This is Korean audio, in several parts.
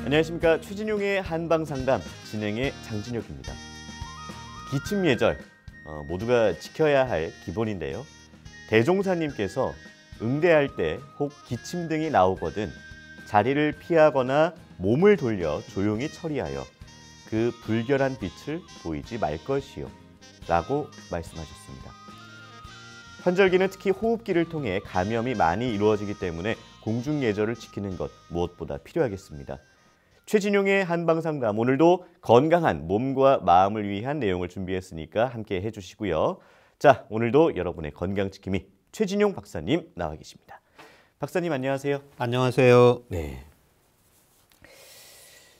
안녕하십니까. 최진용의 한방상담 진행의 장진혁입니다. 기침 예절, 모두가 지켜야 할 기본인데요. 대종사님께서 응대할 때 혹 기침 등이 나오거든 자리를 피하거나 몸을 돌려 조용히 처리하여 그 불결한 빛을 보이지 말 것이요 라고 말씀하셨습니다. 환절기는 특히 호흡기를 통해 감염이 많이 이루어지기 때문에 공중예절을 지키는 것 무엇보다 필요하겠습니다. 최진용의 한방상담, 오늘도 건강한 몸과 마음을 위한 내용을 준비했으니까 함께 해주시고요. 자, 오늘도 여러분의 건강지킴이 최진용 박사님 나와 계십니다. 박사님 안녕하세요. 안녕하세요. 네.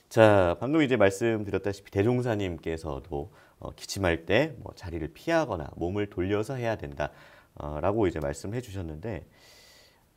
자, 방금 이제 말씀드렸다시피 대종사님께서도 기침할 때 자리를 피하거나 몸을 돌려서 해야 된다 라고 이제 말씀해 주셨는데,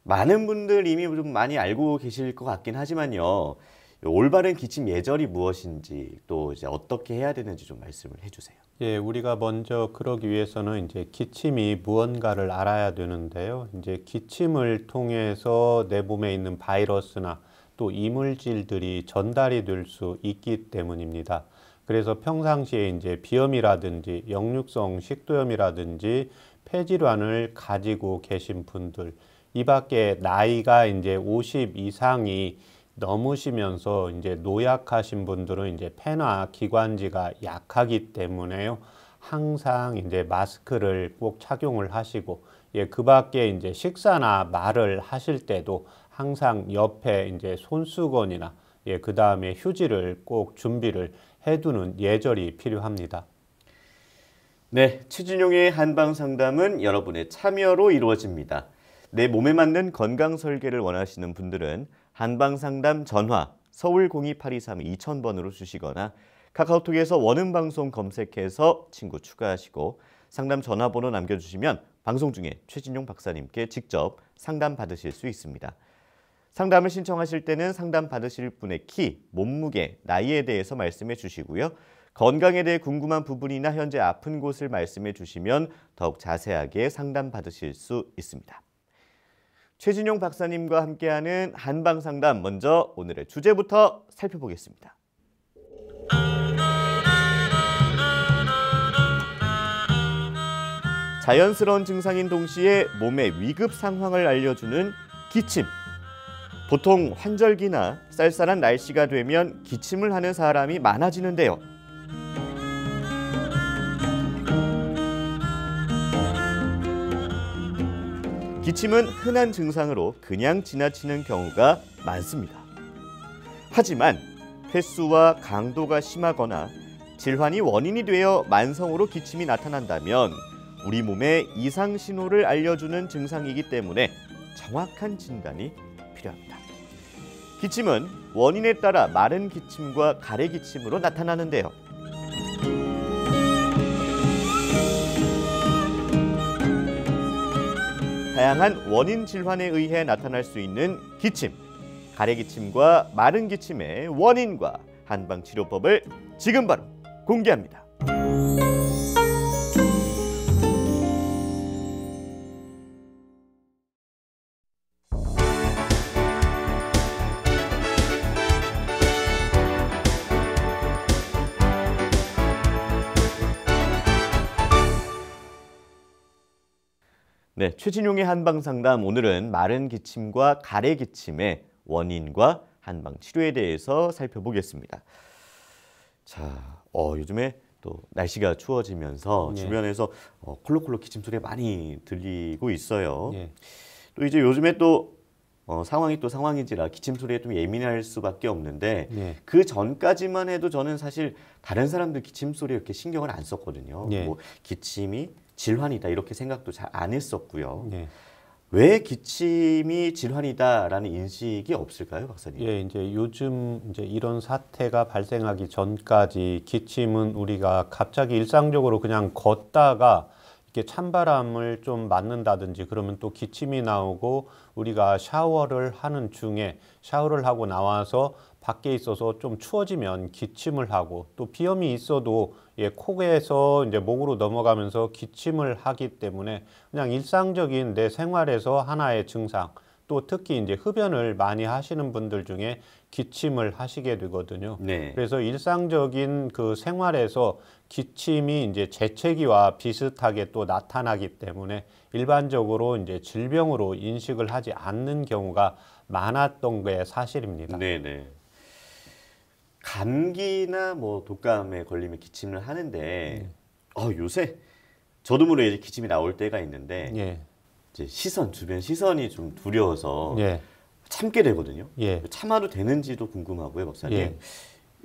많은 분들 이미 좀 많이 알고 계실 것 같긴 하지만요. 올바른 기침 예절이 무엇인지 또 이제 어떻게 해야 되는지 좀 말씀을 해주세요. 예, 우리가 먼저 그러기 위해서는 이제 기침이 무언가를 알아야 되는데요. 이제 기침을 통해서 내 몸에 있는 바이러스나 또 이물질들이 전달이 될 수 있기 때문입니다. 그래서 평상시에 이제 비염이라든지 역류성 식도염이라든지 폐질환을 가지고 계신 분들, 이 밖에 나이가 이제 50 이상이 넘으시면서 이제 노약하신 분들은 이제 폐나 기관지가 약하기 때문에요. 항상 이제 마스크를 꼭 착용을 하시고, 예, 그 밖에 이제 식사나 말을 하실 때도 항상 옆에 이제 손수건이나 그 다음에 휴지를 꼭 준비를 해두는 예절이 필요합니다. 네, 최진용의 한방상담은 여러분의 참여로 이루어집니다. 내 몸에 맞는 건강 설계를 원하시는 분들은 한방상담 전화 서울 02-823-2000번으로 주시거나 카카오톡에서 원음방송 검색해서 친구 추가하시고 상담 전화번호 남겨주시면 방송 중에 최진용 박사님께 직접 상담 받으실 수 있습니다. 상담을 신청하실 때는 상담 받으실 분의 키, 몸무게, 나이에 대해서 말씀해 주시고요. 건강에 대해 궁금한 부분이나 현재 아픈 곳을 말씀해 주시면 더욱 자세하게 상담 받으실 수 있습니다. 최진용 박사님과 함께하는 한방상담, 먼저 오늘의 주제부터 살펴보겠습니다. 자연스러운 증상인 동시에 몸의 위급 상황을 알려주는 기침. 보통 환절기나 쌀쌀한 날씨가 되면 기침을 하는 사람이 많아지는데요. 기침은 흔한 증상으로 그냥 지나치는 경우가 많습니다. 하지만 횟수와 강도가 심하거나 질환이 원인이 되어 만성으로 기침이 나타난다면 우리 몸에 이상 신호를 알려주는 증상이기 때문에 정확한 진단이 필요합니다. 기침은 원인에 따라 마른 기침과 가래 기침으로 나타나는데요. 다양한 원인 질환에 의해 나타날 수 있는 기침, 가래 기침과 마른 기침의 원인과 한방 치료법을 지금 바로 공개합니다. 네, 최진용의 한방상담, 오늘은 마른 기침과 가래 기침의 원인과 한방 치료에 대해서 살펴보겠습니다. 자, 요즘에 또 날씨가 추워지면서 주변에서 콜록콜록 기침 소리가 많이 들리고 있어요. 또 이제 요즘에 또 상황이 또 상황인지라 기침 소리에 좀 예민할 수밖에 없는데 그 전까지만 해도 저는 사실 다른 사람들 기침 소리에 이렇게 신경을 안 썼거든요. 뭐 기침이 질환이다 이렇게 생각도 잘 안 했었고요. 왜 기침이 질환이다라는 인식이 없을까요, 박사님? 예, 이제 요즘 이제 이런 사태가 발생하기 전까지 기침은 우리가 갑자기 일상적으로 그냥 걷다가 이렇게 찬바람을 좀 맞는다든지 그러면 또 기침이 나오고, 우리가 샤워를 하는 중에 샤워를 하고 나와서 밖에 있어서 좀 추워지면 기침을 하고, 또 비염이 있어도 코에서 이제 목으로 넘어가면서 기침을 하기 때문에 그냥 일상적인 내 생활에서 하나의 증상, 또 특히 이제 흡연을 많이 하시는 분들 중에 기침을 하시게 되거든요. 네. 그래서 일상적인 그 생활에서 기침이 이제 재채기와 비슷하게 또 나타나기 때문에 일반적으로 이제 질병으로 인식을 하지 않는 경우가 많았던 게 사실입니다. 네네. 감기나 뭐 독감에 걸리면 기침을 하는데 요새 저도 모르게 이제 기침이 나올 때가 있는데 예. 이제 주변 시선이 좀 두려워서 예. 참게 되거든요. 예. 참아도 되는지도 궁금하고요, 박사님. 예.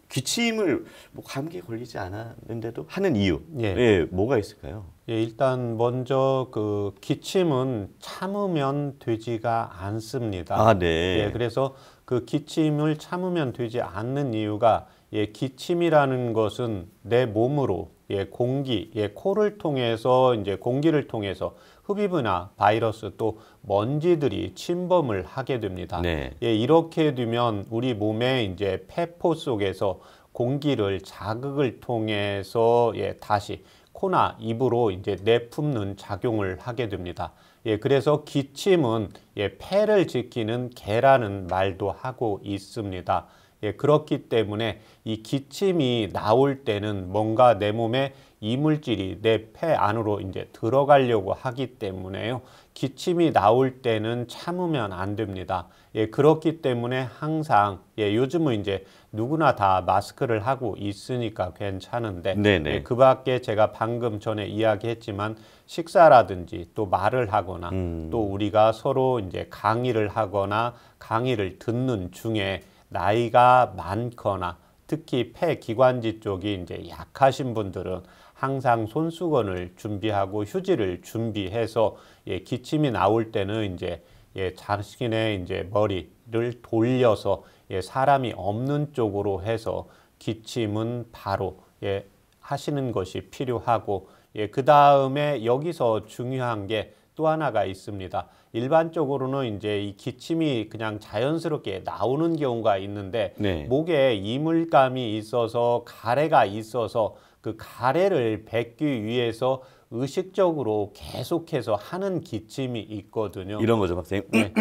기침을 뭐 감기에 걸리지 않았는데도 하는 이유, 예. 뭐가 있을까요? 예, 일단 먼저 그 기침은 참으면 되지가 않습니다. 아, 네. 예, 그래서 그 기침을 참으면 되지 않는 이유가 기침이라는 것은 내 몸으로 공기, 코를 통해서 이제 공기를 통해서 흡입이나 바이러스 또 먼지들이 침범을 하게 됩니다. 네. 이렇게 되면 우리 몸의 이제 폐포 속에서 공기를 자극을 통해서 다시 코나 입으로 이제 내뿜는 작용을 하게 됩니다. 그래서 기침은 폐를 지키는 개라는 말도 하고 있습니다. 그렇기 때문에 이 기침이 나올 때는 뭔가 내 몸에 이물질이 내 폐 안으로 이제 들어가려고 하기 때문에요. 기침이 나올 때는 참으면 안 됩니다. 그렇기 때문에 항상 요즘은 이제 누구나 다 마스크를 하고 있으니까 괜찮은데 네네. 그 밖에 제가 방금 전에 이야기했지만 식사라든지 또 말을 하거나 또 우리가 서로 이제 강의를 하거나 강의를 듣는 중에 나이가 많거나 특히 폐기관지 쪽이 이제 약하신 분들은 항상 손수건을 준비하고 휴지를 준비해서 기침이 나올 때는 이제 자신의 이제 머리를 돌려서 사람이 없는 쪽으로 해서 기침은 바로 하시는 것이 필요하고 그 다음에 여기서 중요한 게 또 하나가 있습니다. 일반적으로는 이제 이 기침이 그냥 자연스럽게 나오는 경우가 있는데 네. 목에 이물감이 있어서 가래가 있어서 그 가래를 뱉기 위해서 의식적으로 계속해서 하는 기침이 있거든요. 이런 거죠, 박사님. 네.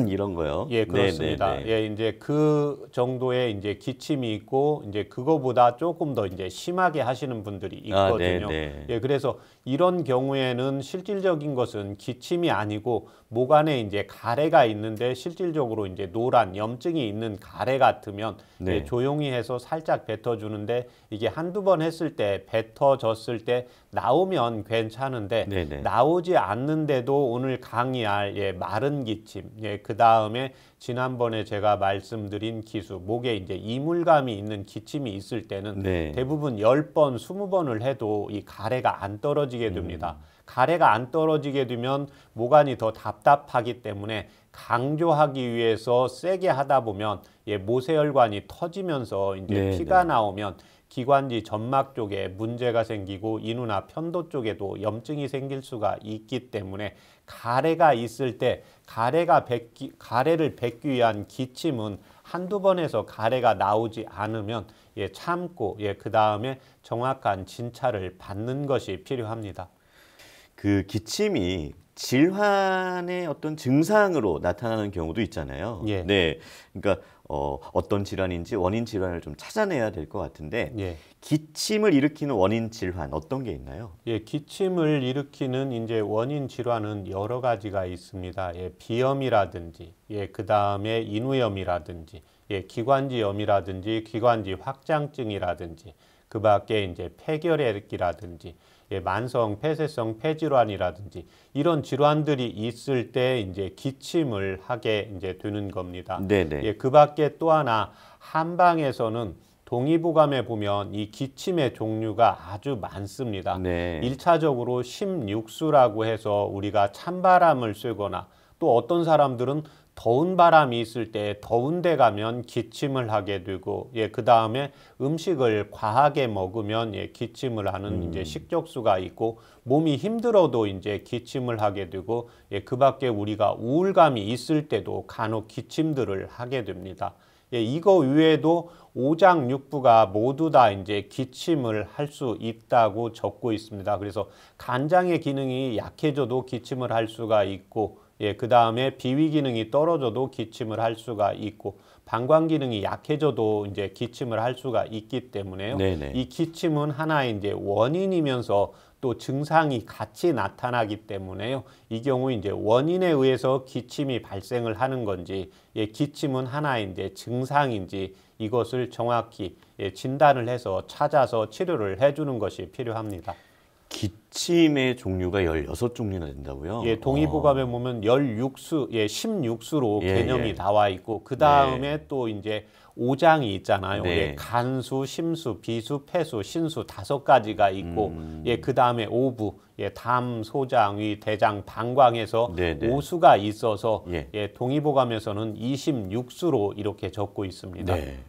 이런 거요. 예, 그렇습니다. 네네네. 이제 그 정도의 이제 기침이 있고 이제 그거보다 조금 더 이제 심하게 하시는 분들이 있거든요. 네네. 그래서 이런 경우에는 실질적인 것은 기침이 아니고 목 안에 이제 가래가 있는데 실질적으로 이제 노란 염증이 있는 가래 같으면 네. 조용히 해서 살짝 뱉어주는데 이게 한두 번 했을 때 뱉어졌을 때 나오면 괜찮은데 네네. 나오지 않는데도 오늘 강의할 마른 기침, 그 다음에 지난번에 제가 말씀드린 기수, 목에 이제 이물감이 있는 기침이 있을 때는 네. 대부분 10번, 20번을 해도 이 가래가 안 떨어지게 됩니다. 가래가 안 떨어지게 되면 목안이 더 답답하기 때문에 강조하기 위해서 세게 하다 보면 모세혈관이 터지면서 이제 네, 피가 네. 나오면 기관지 점막 쪽에 문제가 생기고 인후나 편도 쪽에도 염증이 생길 수가 있기 때문에 가래가 있을 때 가래를 뱉기 위한 기침은 한두 번에서 가래가 나오지 않으면 참고 그 다음에 정확한 진찰을 받는 것이 필요합니다. 그 기침이 질환의 어떤 증상으로 나타나는 경우도 있잖아요. 예. 네. 그러니까 어떤 질환인지 원인 질환을 좀 찾아내야 될 것 같은데 기침을 일으키는 원인 질환 어떤 게 있나요? 기침을 일으키는 이제 원인 질환은 여러 가지가 있습니다. 비염이라든지, 그 다음에 인후염이라든지, 기관지염이라든지, 기관지 확장증이라든지, 그 밖에 이제 폐결핵이라든지, 만성 폐쇄성 폐질환이라든지 이런 질환들이 있을 때 이제 기침을 하게 이제 되는 겁니다. 네네. 그 밖에 또 하나 한방에서는 동의보감에 보면 이 기침의 종류가 아주 많습니다. 네. 1차적으로 심육수라고 해서 우리가 찬바람을 쐬거나 또 어떤 사람들은 더운 바람이 있을 때 더운 데 가면 기침을 하게 되고 그 다음에 음식을 과하게 먹으면 기침을 하는 이제 식적수가 있고 몸이 힘들어도 이제 기침을 하게 되고 그 밖에 우리가 우울감이 있을 때도 간혹 기침들을 하게 됩니다. 이거 외에도 오장육부가 모두 다 이제 기침을 할 수 있다고 적고 있습니다. 그래서 간장의 기능이 약해져도 기침을 할 수가 있고 예, 그 다음에 비위 기능이 떨어져도 기침을 할 수가 있고 방광 기능이 약해져도 이제 기침을 할 수가 있기 때문에요. 네네. 이 기침은 하나의 이제 원인이면서 또 증상이 같이 나타나기 때문에요. 이 경우 이제 원인에 의해서 기침이 발생을 하는 건지, 예, 기침은 하나의 이제 증상인지 이것을 정확히 예, 진단을 해서 찾아서 치료를 해주는 것이 필요합니다. 기침의 종류가 16종류나 된다고요? 예, 동의보감에 보면 16수, 예, 16수로 예, 개념이 예. 나와 있고 그 다음에 또 이제 5장이 있잖아요. 네. 예, 간수, 심수, 비수, 폐수, 신수 5가지가 있고 예, 그 다음에 5부, 예, 담, 소장, 위, 대장, 방광에서 네, 네. 5수가 있어서 예. 예, 동의보감에서는 26수로 이렇게 적고 있습니다. 네.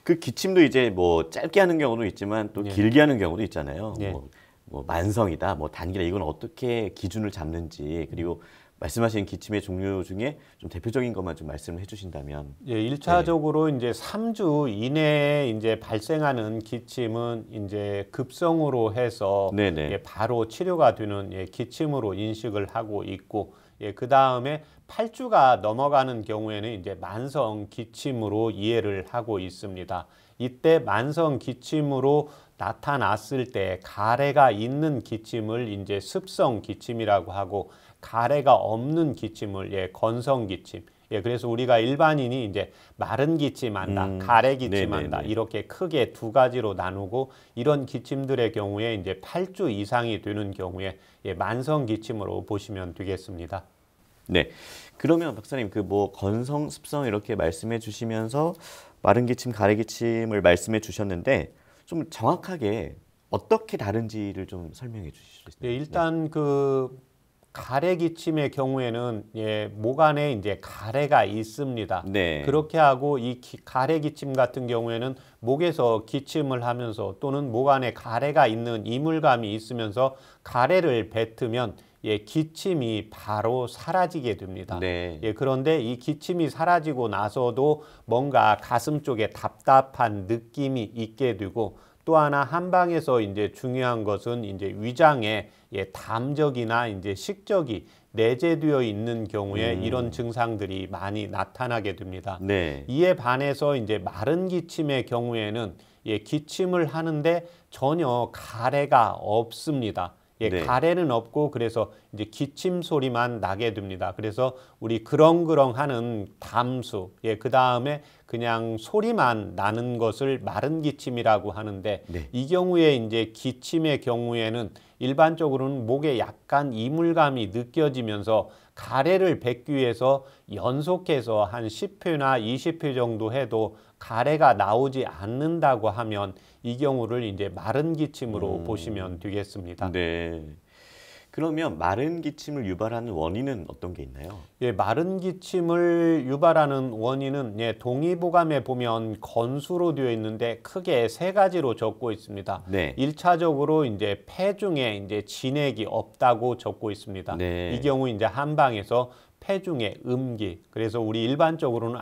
그 기침도 이제 뭐 짧게 하는 경우도 있지만 또 예. 길게 하는 경우도 있잖아요. 예. 뭐 만성이다, 뭐 단기다, 이건 어떻게 기준을 잡는지, 그리고 말씀하신 기침의 종류 중에 좀 대표적인 것만 좀 말씀을 해주신다면. 예, 1차적으로 이제 3주 이내에 이제 발생하는 기침은 이제 급성으로 해서 네네. 예, 바로 치료가 되는 예, 기침으로 인식을 하고 있고 예, 그 다음에 8주가 넘어가는 경우에는 이제 만성 기침으로 이해를 하고 있습니다. 이때 만성 기침으로 나타났을 때 가래가 있는 기침을 이제 습성 기침이라고 하고 가래가 없는 기침을 예, 건성 기침. 예, 그래서 우리가 일반인이 이제 마른 기침한다, 가래 기침한다 네네네. 이렇게 크게 두 가지로 나누고 이런 기침들의 경우에 이제 8주 이상이 되는 경우에 예, 만성 기침으로 보시면 되겠습니다. 네. 그러면 박사님 그 뭐 건성, 습성 이렇게 말씀해 주시면서 마른 기침, 가래 기침을 말씀해 주셨는데 좀 정확하게 어떻게 다른지를 좀 설명해 주실 수 있나요? 예, 일단 그 가래 기침의 경우에는 예, 목 안에 이제 가래가 있습니다. 네. 그렇게 하고 이 가래 기침 같은 경우에는 목에서 기침을 하면서 또는 목 안에 가래가 있는 이물감이 있으면서 가래를 뱉으면 예, 기침이 바로 사라지게 됩니다. 네. 예, 그런데 이 기침이 사라지고 나서도 뭔가 가슴 쪽에 답답한 느낌이 있게 되고 또 하나 한방에서 이제 중요한 것은 이제 위장에 예, 담적이나 이제 식적이 내재되어 있는 경우에 이런 증상들이 많이 나타나게 됩니다. 네. 이에 반해서 이제 마른 기침의 경우에는 예, 기침을 하는데 전혀 가래가 없습니다. 예, 네. 가래는 없고 그래서 이제 기침 소리만 나게 됩니다. 그래서 우리 그렁그렁 하는 담수, 예, 그 다음에 그냥 소리만 나는 것을 마른 기침이라고 하는데 네. 이 경우에 이제 기침의 경우에는 일반적으로는 목에 약간 이물감이 느껴지면서 가래를 뱉기 위해서 연속해서 한 10회나 20회 정도 해도 가래가 나오지 않는다고 하면 이 경우를 이제 마른 기침으로 보시면 되겠습니다. 네. 그러면 마른 기침을 유발하는 원인은 어떤 게 있나요? 예, 마른 기침을 유발하는 원인은 예, 동의보감에 보면 건수로 되어 있는데 크게 3가지로 적고 있습니다. 네. 1차적으로 이제 폐 중에 이제 진액이 없다고 적고 있습니다. 네. 이 경우 이제 한방에서 폐 중에 음기. 그래서 우리 일반적으로는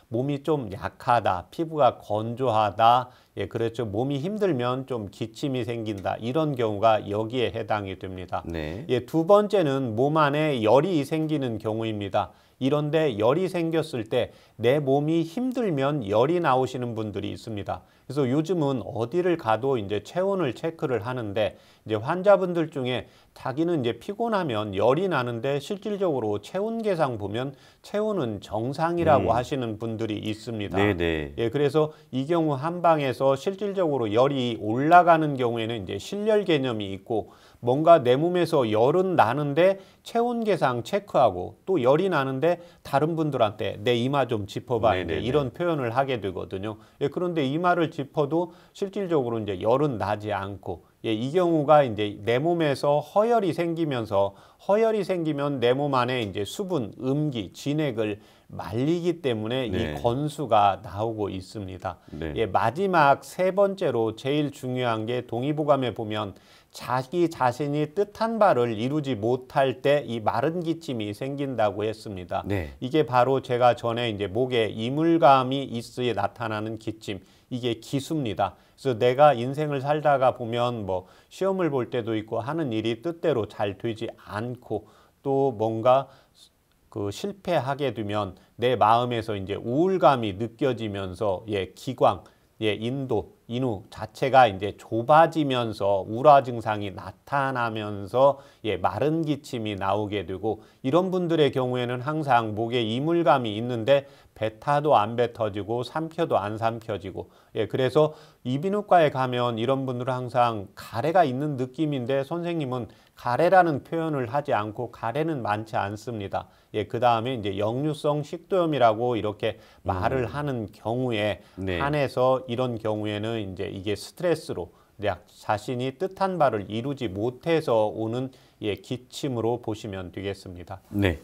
몸이 좀 약하다, 피부가 건조하다, 예, 그렇죠. 몸이 힘들면 좀 기침이 생긴다. 이런 경우가 여기에 해당이 됩니다. 네. 예, 두 번째는 몸 안에 열이 생기는 경우입니다. 이런데 열이 생겼을 때 내 몸이 힘들면 열이 나오시는 분들이 있습니다. 그래서 요즘은 어디를 가도 이제 체온을 체크를 하는데 이제 환자분들 중에 자기는 이제 피곤하면 열이 나는데 실질적으로 체온 계상 보면 체온은 정상이라고 하시는 분들이 있습니다. 네네. 예, 그래서 이 경우 한방에서 실질적으로 열이 올라가는 경우에는 이제 실열 개념이 있고 뭔가 내 몸에서 열은 나는데 체온 계상 체크하고 또 열이 나는데 다른 분들한테 내 이마 좀 짚어봐 이제 네네네. 이런 표현을 하게 되거든요. 예, 그런데 이마를 짚어도 실질적으로 이제 열은 나지 않고 예, 이 경우가 이제 내 몸에서 허열이 생기면서 허열이 생기면 내 몸 안에 이제 수분, 음기, 진액을 말리기 때문에 네. 이 건수가 나오고 있습니다. 네. 예, 마지막 3번째로 제일 중요한 게 동의보감에 보면 자기 자신이 뜻한 바를 이루지 못할 때 이 마른 기침이 생긴다고 했습니다. 네. 이게 바로 제가 전에 이제 목에 이물감이 있어야 나타나는 기침, 이게 기수입니다. 그래서 내가 인생을 살다가 보면 뭐 시험을 볼 때도 있고 하는 일이 뜻대로 잘 되지 않고 또 뭔가 그 실패하게 되면 내 마음에서 이제 우울감이 느껴지면서 기광, 인후 자체가 이제 좁아지면서 우라 증상이 나타나면서 마른 기침이 나오게 되고, 이런 분들의 경우에는 항상 목에 이물감이 있는데 뱉어도 안 뱉어지고 삼켜도 안 삼켜지고, 그래서 이비인후과에 가면 이런 분들은 항상 가래가 있는 느낌인데 선생님은 가래라는 표현을 하지 않고 가래는 많지 않습니다. 그 다음에 이제 역류성 식도염이라고 이렇게 말을 하는 경우에 네. 한해서 이런 경우에는 이제 이게 스트레스로 자신이 뜻한 바를 이루지 못해서 오는 기침으로 보시면 되겠습니다. 네.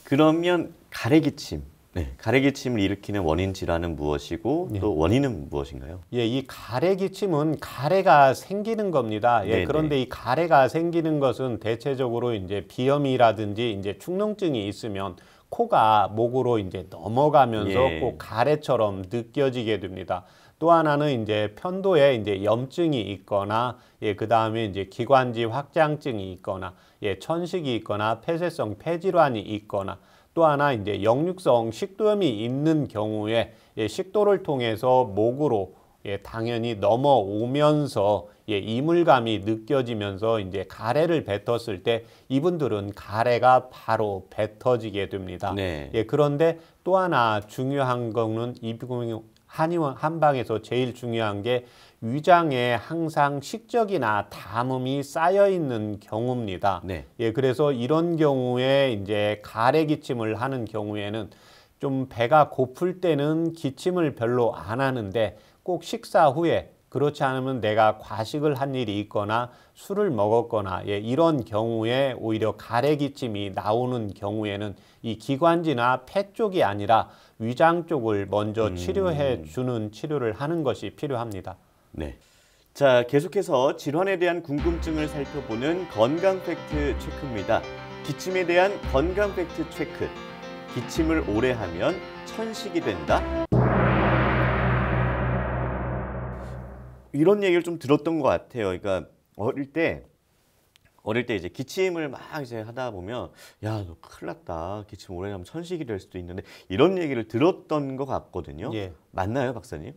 그러면 가래기침. 네. 가래기침을 일으키는 원인 질환은 무엇이고 또 원인은 무엇인가요? 이 가래기침은 가래가 생기는 겁니다. 그런데 이 가래가 생기는 것은 대체적으로 이제 비염이라든지 이제 축농증이 있으면 코가 목으로 이제 넘어가면서 꼭 가래처럼 느껴지게 됩니다. 또 하나는 이제 편도에 이제 염증이 있거나, 그 다음에 이제 기관지 확장증이 있거나, 천식이 있거나, 폐쇄성 폐질환이 있거나, 또 하나 이제 역류성 식도염이 있는 경우에 식도를 통해서 목으로 당연히 넘어오면서 이물감이 느껴지면서 이제 가래를 뱉었을 때 이분들은 가래가 바로 뱉어지게 됩니다. 네. 그런데 또 하나 중요한 거는 한방에서 제일 중요한 게 위장에 항상 식적이나 담음이 쌓여 있는 경우입니다. 네. 그래서 이런 경우에 이제 가래 기침을 하는 경우에는 좀 배가 고플 때는 기침을 별로 안 하는데 꼭 식사 후에, 그렇지 않으면 내가 과식을 한 일이 있거나 술을 먹었거나 이런 경우에 오히려 가래 기침이 나오는 경우에는 이 기관지나 폐 쪽이 아니라 위장 쪽을 먼저 치료해 주는 치료를 하는 것이 필요합니다. 네. 자, 계속해서 질환에 대한 궁금증을 살펴보는 건강 팩트 체크입니다. 기침에 대한 건강 팩트 체크. 기침을 오래 하면 천식이 된다. 이런 얘기를 좀 들었던 것 같아요. 그러니까 어릴 때 이제 기침을 막 이제 하다 보면 야, 너 큰일 났다. 기침 오래 하면 천식이 될 수도 있는데 이런 얘기를 들었던 것 같거든요. 맞나요, 박사님?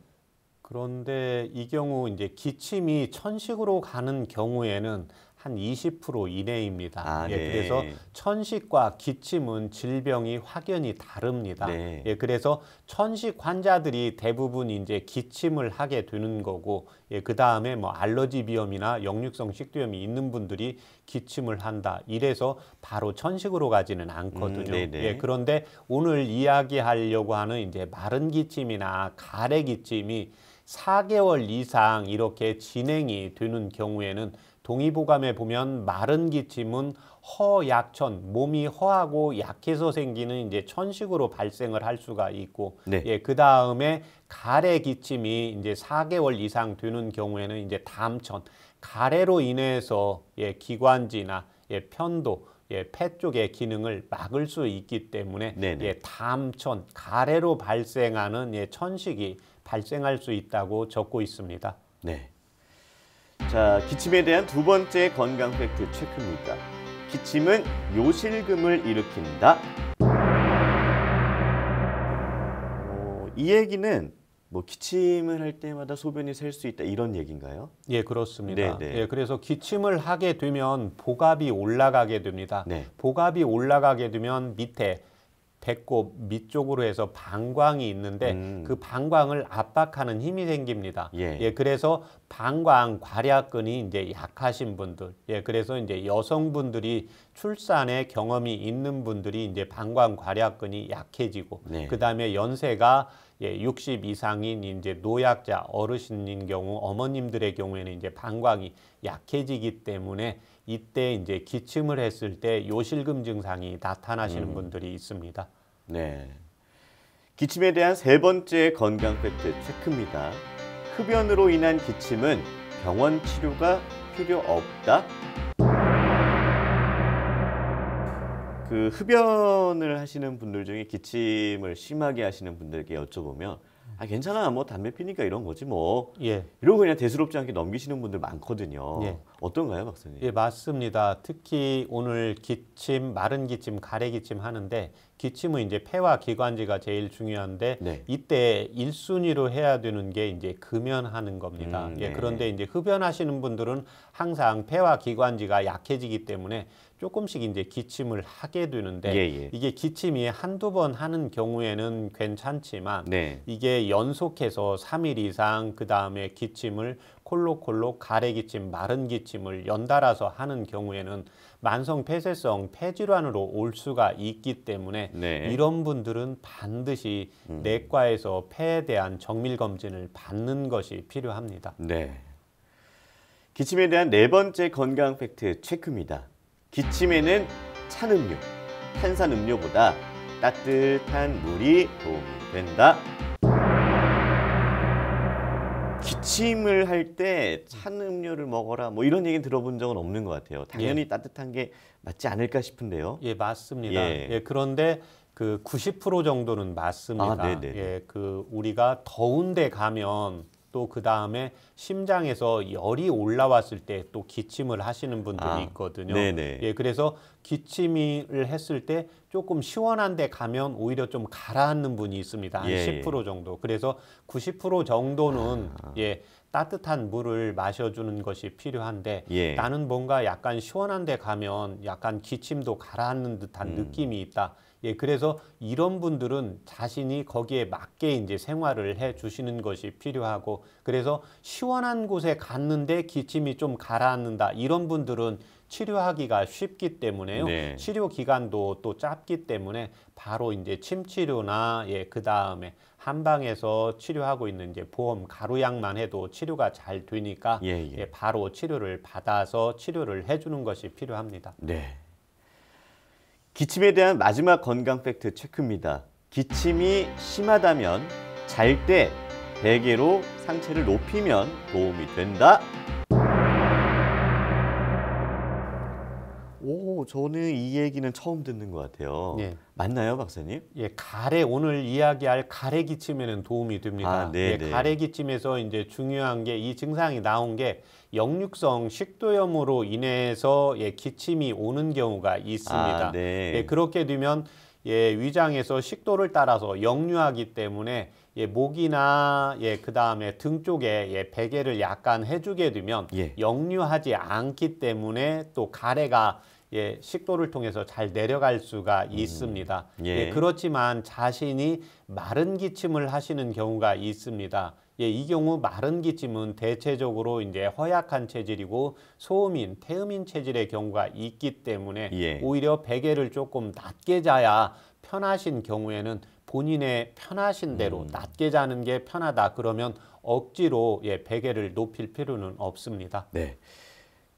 그런데 이 경우 이제 기침이 천식으로 가는 경우에는 한 20% 이내입니다. 그래서 천식과 기침은 질병이 확연히 다릅니다. 그래서 천식 환자들이 대부분 이제 기침을 하게 되는 거고, 그 다음에 뭐 알러지 비염이나 역류성 식도염이 있는 분들이 기침을 한다. 이래서 바로 천식으로 가지는 않거든요. 그런데 오늘 이야기하려고 하는 이제 마른 기침이나 가래 기침이 4개월 이상 이렇게 진행이 되는 경우에는 동의보감에 보면 마른 기침은 허약천, 몸이 허하고 약해서 생기는 이제 천식으로 발생을 할 수가 있고, 그 다음에 가래 기침이 이제 4개월 이상 되는 경우에는 이제 담천, 가래로 인해서 기관지나 편도, 폐 쪽의 기능을 막을 수 있기 때문에 담천, 가래로 발생하는 천식이 발생할 수 있다고 적고 있습니다. 네. 자, 기침에 대한 두 번째 건강 팩트 체크입니다. 기침은 요실금을 일으킨다. 이 얘기는 뭐 기침을 할 때마다 소변이 셀 수 있다 이런 얘기인가요? 그렇습니다. 그래서 기침을 하게 되면 복압이 올라가게 됩니다. 복압이 올라가게 되면 밑에 배꼽 밑쪽으로 해서 방광이 있는데 그 방광을 압박하는 힘이 생깁니다. 그래서 방광 괄약근이 이제 약하신 분들, 그래서 이제 여성분들이 출산에 경험이 있는 분들이 이제 방광 괄약근이 약해지고, 그 다음에 연세가 60 이상인 이제 노약자 어르신인 경우, 어머님들의 경우에는 이제 방광이 약해지기 때문에 이때 이제 기침을 했을 때 요실금 증상이 나타나시는 분들이 있습니다. 네. 기침에 대한 세 번째 건강 팩트 체크입니다. 흡연으로 인한 기침은 병원 치료가 필요 없다. 그 흡연을 하시는 분들 중에 기침을 심하게 하시는 분들에게 여쭤보면 아, 괜찮아. 뭐 담배 피니까 이런 거지 뭐. 예. 이러고 그냥 대수롭지 않게 넘기시는 분들 많거든요. 예. 어떤가요, 박사님? 예, 맞습니다. 특히 오늘 기침, 마른 기침, 가래 기침 하는데 기침은 이제 폐와 기관지가 제일 중요한데 네. 이때 1순위로 해야 되는 게 이제 금연하는 겁니다. 네. 예, 그런데 이제 흡연하시는 분들은 항상 폐와 기관지가 약해지기 때문에 조금씩 이제 기침을 하게 되는데 예. 이게 기침이 한두 번 하는 경우에는 괜찮지만 네. 이게 연속해서 3일 이상 그 다음에 기침을 콜록콜록 가래 기침, 마른 기침을 연달아서 하는 경우에는 만성 폐쇄성 폐질환으로 올 수가 있기 때문에 네. 이런 분들은 반드시 내과에서 폐에 대한 정밀 검진을 받는 것이 필요합니다. 네. 기침에 대한 네 번째 건강 팩트 체크입니다. 기침에는 찬 음료, 탄산 음료보다 따뜻한 물이 도움이 된다. 기침을 할 때 찬 음료를 먹어라 뭐 이런 얘기 들어본 적은 없는 것 같아요. 당연히 따뜻한 게 맞지 않을까 싶은데요. 예, 맞습니다. 예. 예, 그런데 그 90% 정도는 맞습니다. 아, 네네네. 예, 그 우리가 더운데 가면 또 그 다음에 심장에서 열이 올라왔을 때 또 기침을 하시는 분들이 있거든요. 네네. 예, 그래서 기침을 했을 때 조금 시원한 데 가면 오히려 좀 가라앉는 분이 있습니다. 한 예. 10% 정도. 그래서 90% 정도는 예, 따뜻한 물을 마셔주는 것이 필요한데 예. 나는 뭔가 약간 시원한 데 가면 약간 기침도 가라앉는 듯한 느낌이 있다. 예, 그래서 이런 분들은 자신이 거기에 맞게 이제 생활을 해 주시는 것이 필요하고 그래서 시원한 곳에 갔는데 기침이 좀 가라앉는다. 이런 분들은 치료하기가 쉽기 때문에요. 네. 치료 기간도 또 짧기 때문에 바로 이제 침 치료나 예, 그 다음에 한방에서 치료하고 있는 이제 보험 가루약만 해도 치료가 잘 되니까 예. 예, 바로 치료를 받아서 치료를 해주는 것이 필요합니다. 네. 기침에 대한 마지막 건강 팩트 체크입니다. 기침이 심하다면 잘 때 베개로 상체를 높이면 도움이 된다. 오, 저는 이 얘기는 처음 듣는 것 같아요. 예. 맞나요, 박사님? 예, 가래 오늘 이야기할 가래 기침에는 도움이 됩니다. 아, 네네. 예, 가래 기침에서 이제 중요한 게 이 증상이 나온 게 역류성 식도염으로 인해서 예, 기침이 오는 경우가 있습니다. 아, 네. 예, 그렇게 되면 예, 위장에서 식도를 따라서 역류하기 때문에 예, 목이나 예, 그 다음에 등 쪽에 예, 베개를 약간 해주게 되면 예. 역류하지 않기 때문에 또 가래가 예, 식도를 통해서 잘 내려갈 수가 있습니다. 예. 예, 그렇지만 자신이 마른 기침을 하시는 경우가 있습니다. 예, 이 경우 마른 기침은 대체적으로 이제 허약한 체질이고 소음인, 태음인 체질의 경우가 있기 때문에 예. 오히려 베개를 조금 낮게 자야 편하신 경우에는 본인의 편하신 대로 낮게 자는 게 편하다 그러면 억지로 예, 베개를 높일 필요는 없습니다. 네.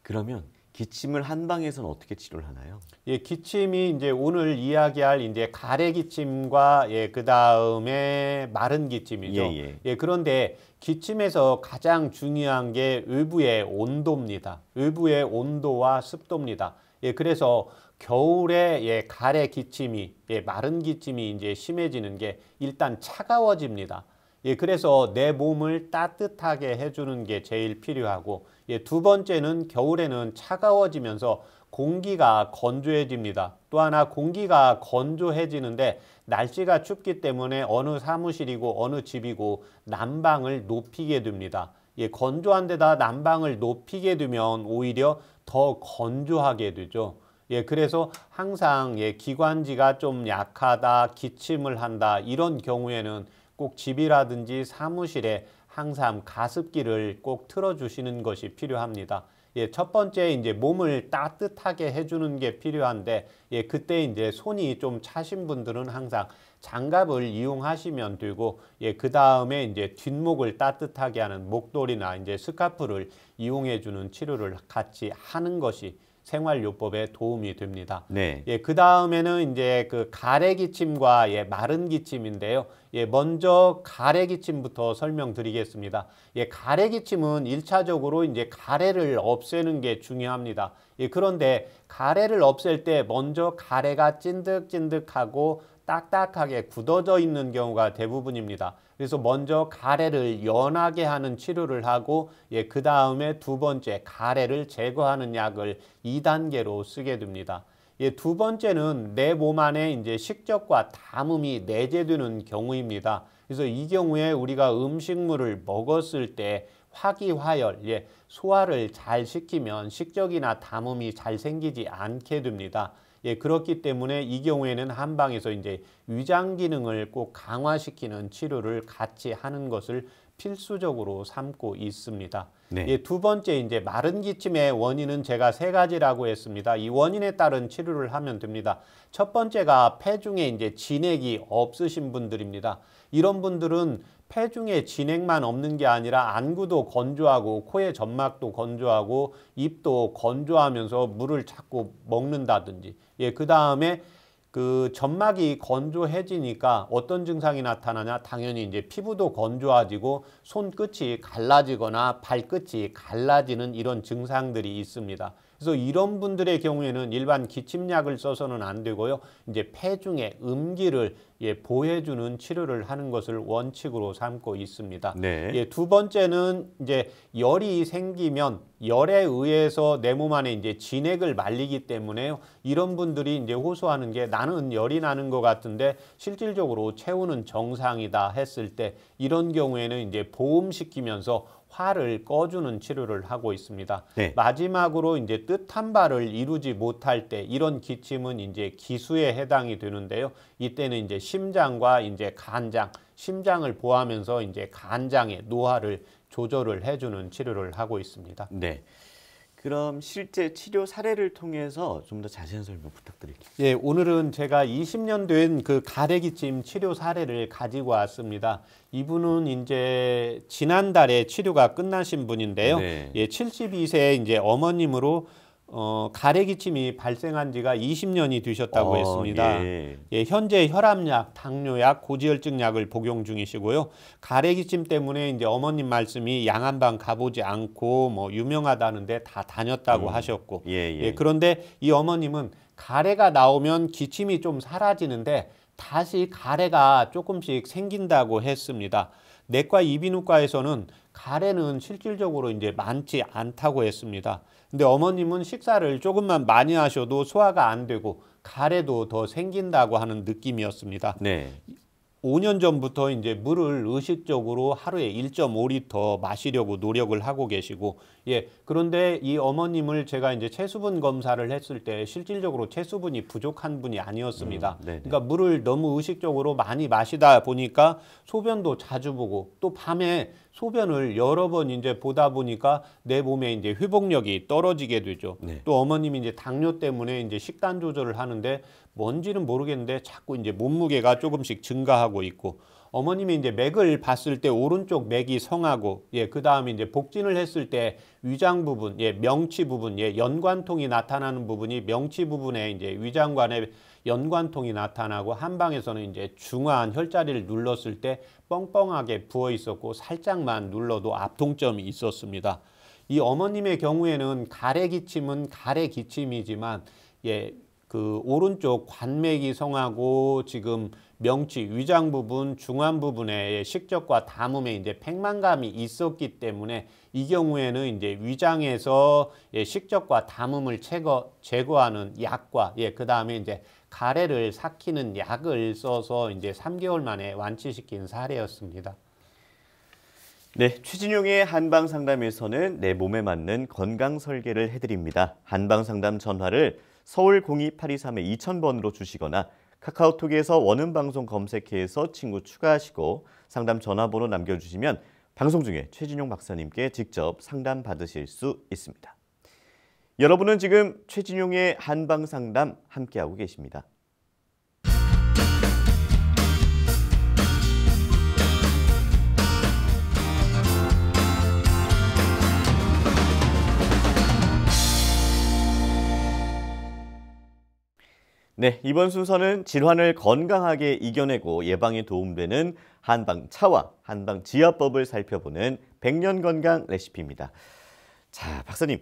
그러면 기침을 한방에서는 어떻게 치료를 하나요? 예, 기침이 이제 오늘 이야기할 이제 가래 기침과 예, 그 다음에 마른 기침이죠. 예, 그런데 기침에서 가장 중요한 게 외부의 온도입니다. 외부의 온도와 습도입니다. 예, 그래서 겨울에 예, 가래 기침이 예, 마른 기침이 이제 심해지는 게 일단 차가워집니다. 예, 그래서 내 몸을 따뜻하게 해주는 게 제일 필요하고 예, 두 번째는 겨울에는 차가워지면서 공기가 건조해집니다. 또 하나 공기가 건조해지는데 날씨가 춥기 때문에 어느 사무실이고 어느 집이고 난방을 높이게 됩니다. 예, 건조한 데다 난방을 높이게 되면 오히려 더 건조하게 되죠. 예, 그래서 항상 예, 기관지가 좀 약하다, 기침을 한다 이런 경우에는 꼭 집이라든지 사무실에 항상 가습기를 꼭 틀어주시는 것이 필요합니다. 예, 첫 번째 이제 몸을 따뜻하게 해주는 게 필요한데 예, 그때 이제 손이 좀 차신 분들은 항상 장갑을 이용하시면 되고 예, 그 다음에 이제 뒷목을 따뜻하게 하는 목도리나 이제 스카프를 이용해주는 치료를 같이 하는 것이 생활요법에 도움이 됩니다. 네. 예, 그 다음에는 이제 그 가래 기침과 예, 마른 기침인데요. 예, 먼저 가래 기침부터 설명드리겠습니다. 예, 가래 기침은 1차적으로 이제 가래를 없애는 게 중요합니다. 예, 그런데 가래를 없앨 때 먼저 가래가 찐득찐득하고 딱딱하게 굳어져 있는 경우가 대부분입니다. 그래서 먼저 가래를 연하게 하는 치료를 하고 그 다음에 두 번째 가래를 제거하는 약을 2단계로 쓰게 됩니다. 두 번째는 내 몸 안에 이제 식적과 담음이 내재되는 경우입니다. 그래서 이 경우에 우리가 음식물을 먹었을 때 화기화열, 소화를 잘 시키면 식적이나 담음이 잘 생기지 않게 됩니다. 그렇기 때문에 이 경우에는 한방에서 이제 위장 기능을 꼭 강화시키는 치료를 같이 하는 것을 필수적으로 삼고 있습니다. 네. 두 번째 이제 마른 기침의 원인은 제가 3가지라고 했습니다. 이 원인에 따른 치료를 하면 됩니다. 첫 번째가 폐중에 이제 진액이 없으신 분들입니다. 이런 분들은 폐중에 진액만 없는 게 아니라 안구도 건조하고 코의 점막도 건조하고 입도 건조하면서 물을 자꾸 먹는다든지 그 다음에 그 점막이 건조해지니까 어떤 증상이 나타나냐? 당연히 이제 피부도 건조해지고 손끝이 갈라지거나 발끝이 갈라지는 이런 증상들이 있습니다. 그래서 이런 분들의 경우에는 일반 기침약을 써서는 안 되고요. 이제 폐중의 음기를 보해주는 치료를 하는 것을 원칙으로 삼고 있습니다. 네. 두 번째는 이제 열이 생기면 열에 의해서 내 몸 안에 이제 진액을 말리기 때문에요. 이런 분들이 이제 호소하는 게 나는 열이 나는 것 같은데 실질적으로 체온은 정상이다 했을 때 이런 경우에는 이제 보음시키면서 화를 꺼주는 치료를 하고 있습니다. 네. 마지막으로 이제 뜻한 바를 이루지 못할 때 이런 기침은 이제 기수에 해당이 되는데요. 이때는 이제 심장과 이제 간장, 심장을 보하면서 이제 간장의 노화를 조절을 해주는 치료를 하고 있습니다. 네. 그럼 실제 치료 사례를 통해서 좀 더 자세한 설명 부탁드릴게요. 오늘은 제가 20년 된 그 가래기침 치료 사례를 가지고 왔습니다. 이분은 이제 지난달에 치료가 끝나신 분인데요. 네. 72세 이제 어머님으로 가래기침이 발생한 지가 20년이 되셨다고 했습니다. 현재 혈압약, 당뇨약, 고지혈증약을 복용 중이시고요. 가래기침 때문에 이제 어머님 말씀이 양한방 가보지 않고 뭐 유명하다는데 다 다녔다고 하셨고, 그런데 이 어머님은 가래가 나오면 기침이 좀 사라지는데 다시 가래가 조금씩 생긴다고 했습니다. 내과 이비인후과에서는 가래는 실질적으로 이제 많지 않다고 했습니다. 근데 어머님은 식사를 조금만 많이 하셔도 소화가 안 되고 가래도 더 생긴다고 하는 느낌이었습니다. 네. 5년 전부터 이제 물을 의식적으로 하루에 1.5리터 마시려고 노력을 하고 계시고, 그런데 이 어머님을 제가 이제 체수분 검사를 했을 때 실질적으로 체수분이 부족한 분이 아니었습니다. 그러니까 물을 너무 의식적으로 많이 마시다 보니까 소변도 자주 보고 또 밤에 소변을 여러 번 이제 보다 보니까 내 몸에 이제 회복력이 떨어지게 되죠. 또 어머님이 이제 당뇨 때문에 이제 식단 조절을 하는데 뭔지는 모르겠는데 자꾸 이제 몸무게가 조금씩 증가하고 있고, 어머님이 이제 맥을 봤을 때 오른쪽 맥이 성하고, 그 다음에 이제 복진을 했을 때 위장 부분, 명치 부분, 연관통이 나타나는 부분이 명치 부분에 이제 위장관에 연관통이 나타나고 한방에서는 이제 중화한 혈자리를 눌렀을 때 뻥뻥하게 부어 있었고 살짝만 눌러도 압통점이 있었습니다. 이 어머님의 경우에는 가래기침은 가래기침이지만 그 오른쪽 관맥이 성하고 지금 명치, 위장 부분, 중안 부분에 식적과 담음에 이제 팽만감이 있었기 때문에 이 경우에는 이제 위장에서 식적과 담음을 제거하는 약과 그 다음에 이제 가래를 삭히는 약을 써서 이제 3개월 만에 완치시킨 사례였습니다. 네, 최진용의 한방 상담에서는 내 몸에 맞는 건강 설계를 해드립니다. 한방 상담 전화를 서울 02823-2000번으로 주시거나 카카오톡에서 원음 방송 검색해서 친구 추가하시고 상담 전화번호 남겨주시면 방송 중에 최진용 박사님께 직접 상담 받으실 수 있습니다. 여러분은 지금 최진용의 한방 상담 함께하고 계십니다. 네, 이번 순서는 질환을 건강하게 이겨내고 예방에 도움되는 한방 차와 한방 지압법을 살펴보는 백년 건강 레시피입니다. 자, 박사님,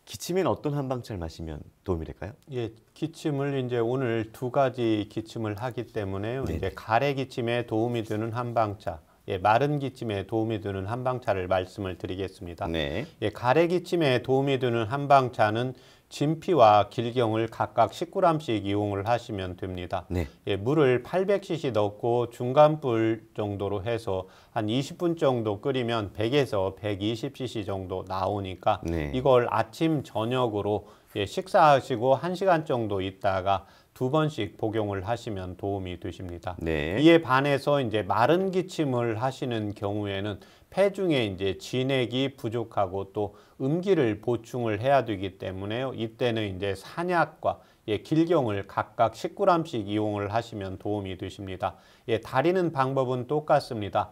기침엔 어떤 한방차를 마시면 도움이 될까요? 예, 기침을 이제 오늘 두 가지 기침을 하기 때문에요. 네네. 이제 가래 기침에 도움이 되는 한방차, 예, 마른 기침에 도움이 되는 한방차를 말씀을 드리겠습니다. 네. 예, 가래 기침에 도움이 되는 한방차는 진피와 길경을 각각 10g씩 이용을 하시면 됩니다. 네. 예, 물을 800cc 넣고 중간불 정도로 해서 한 20분 정도 끓이면 100에서 120cc 정도 나오니까 네. 이걸 아침 저녁으로 예, 식사하시고 1시간 정도 있다가 2번씩 복용을 하시면 도움이 되십니다. 네. 이에 반해서 이제 마른 기침을 하시는 경우에는 폐 중에 이제 진액이 부족하고 또 음기를 보충을 해야 되기 때문에요. 이때는 이제 산약과 예, 길경을 각각 10g씩 이용을 하시면 도움이 되십니다. 예, 다리는 방법은 똑같습니다.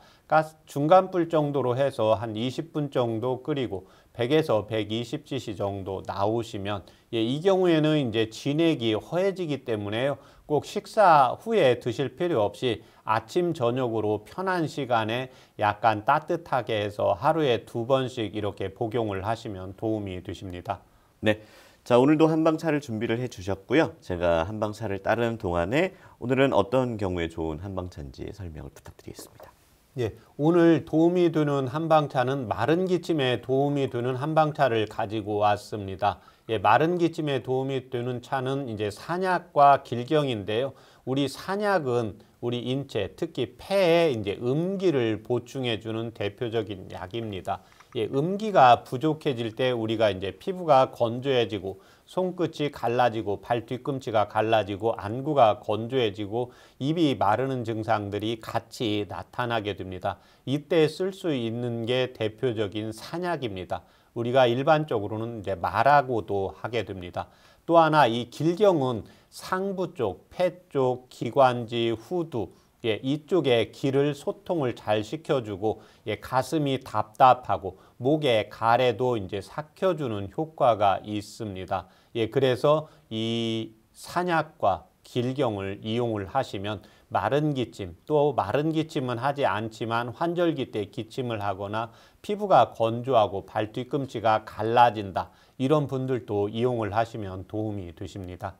중간불 정도로 해서 한 20분 정도 끓이고 100에서 120cc 정도 나오시면 예, 이 경우에는 이제 진액이 허해지기 때문에요. 꼭 식사 후에 드실 필요 없이 아침 저녁으로 편한 시간에 약간 따뜻하게 해서 하루에 2번씩 이렇게 복용을 하시면 도움이 되십니다. 네. 자, 오늘도 한방차를 준비를 해 주셨고요. 제가 한방차를 따르는 동안에 오늘은 어떤 경우에 좋은 한방차인지 설명을 부탁드리겠습니다. 예, 오늘 도움이 되는 한방차는 마른 기침에 도움이 되는 한방차를 가지고 왔습니다. 예, 마른 기침에 도움이 되는 차는 이제 산약과 길경인데요. 우리 산약은 우리 인체, 특히 폐에 이제 음기를 보충해 주는 대표적인 약입니다. 예, 음기가 부족해질 때 우리가 이제 피부가 건조해지고 손끝이 갈라지고 발 뒤꿈치가 갈라지고 안구가 건조해지고 입이 마르는 증상들이 같이 나타나게 됩니다. 이때 쓸 수 있는 게 대표적인 산약입니다. 우리가 일반적으로는 이제 마라고도 하게 됩니다. 또 하나 이 길경은 상부 쪽, 폐 쪽, 기관지, 후두 예, 이쪽에 기를 소통을 잘 시켜주고 예, 가슴이 답답하고 목에 가래도 이제 삭혀주는 효과가 있습니다. 예, 그래서 이 산약과 길경을 이용을 하시면 마른 기침, 또 마른 기침은 하지 않지만 환절기 때 기침을 하거나 피부가 건조하고 발 뒤꿈치가 갈라진다. 이런 분들도 이용을 하시면 도움이 되십니다.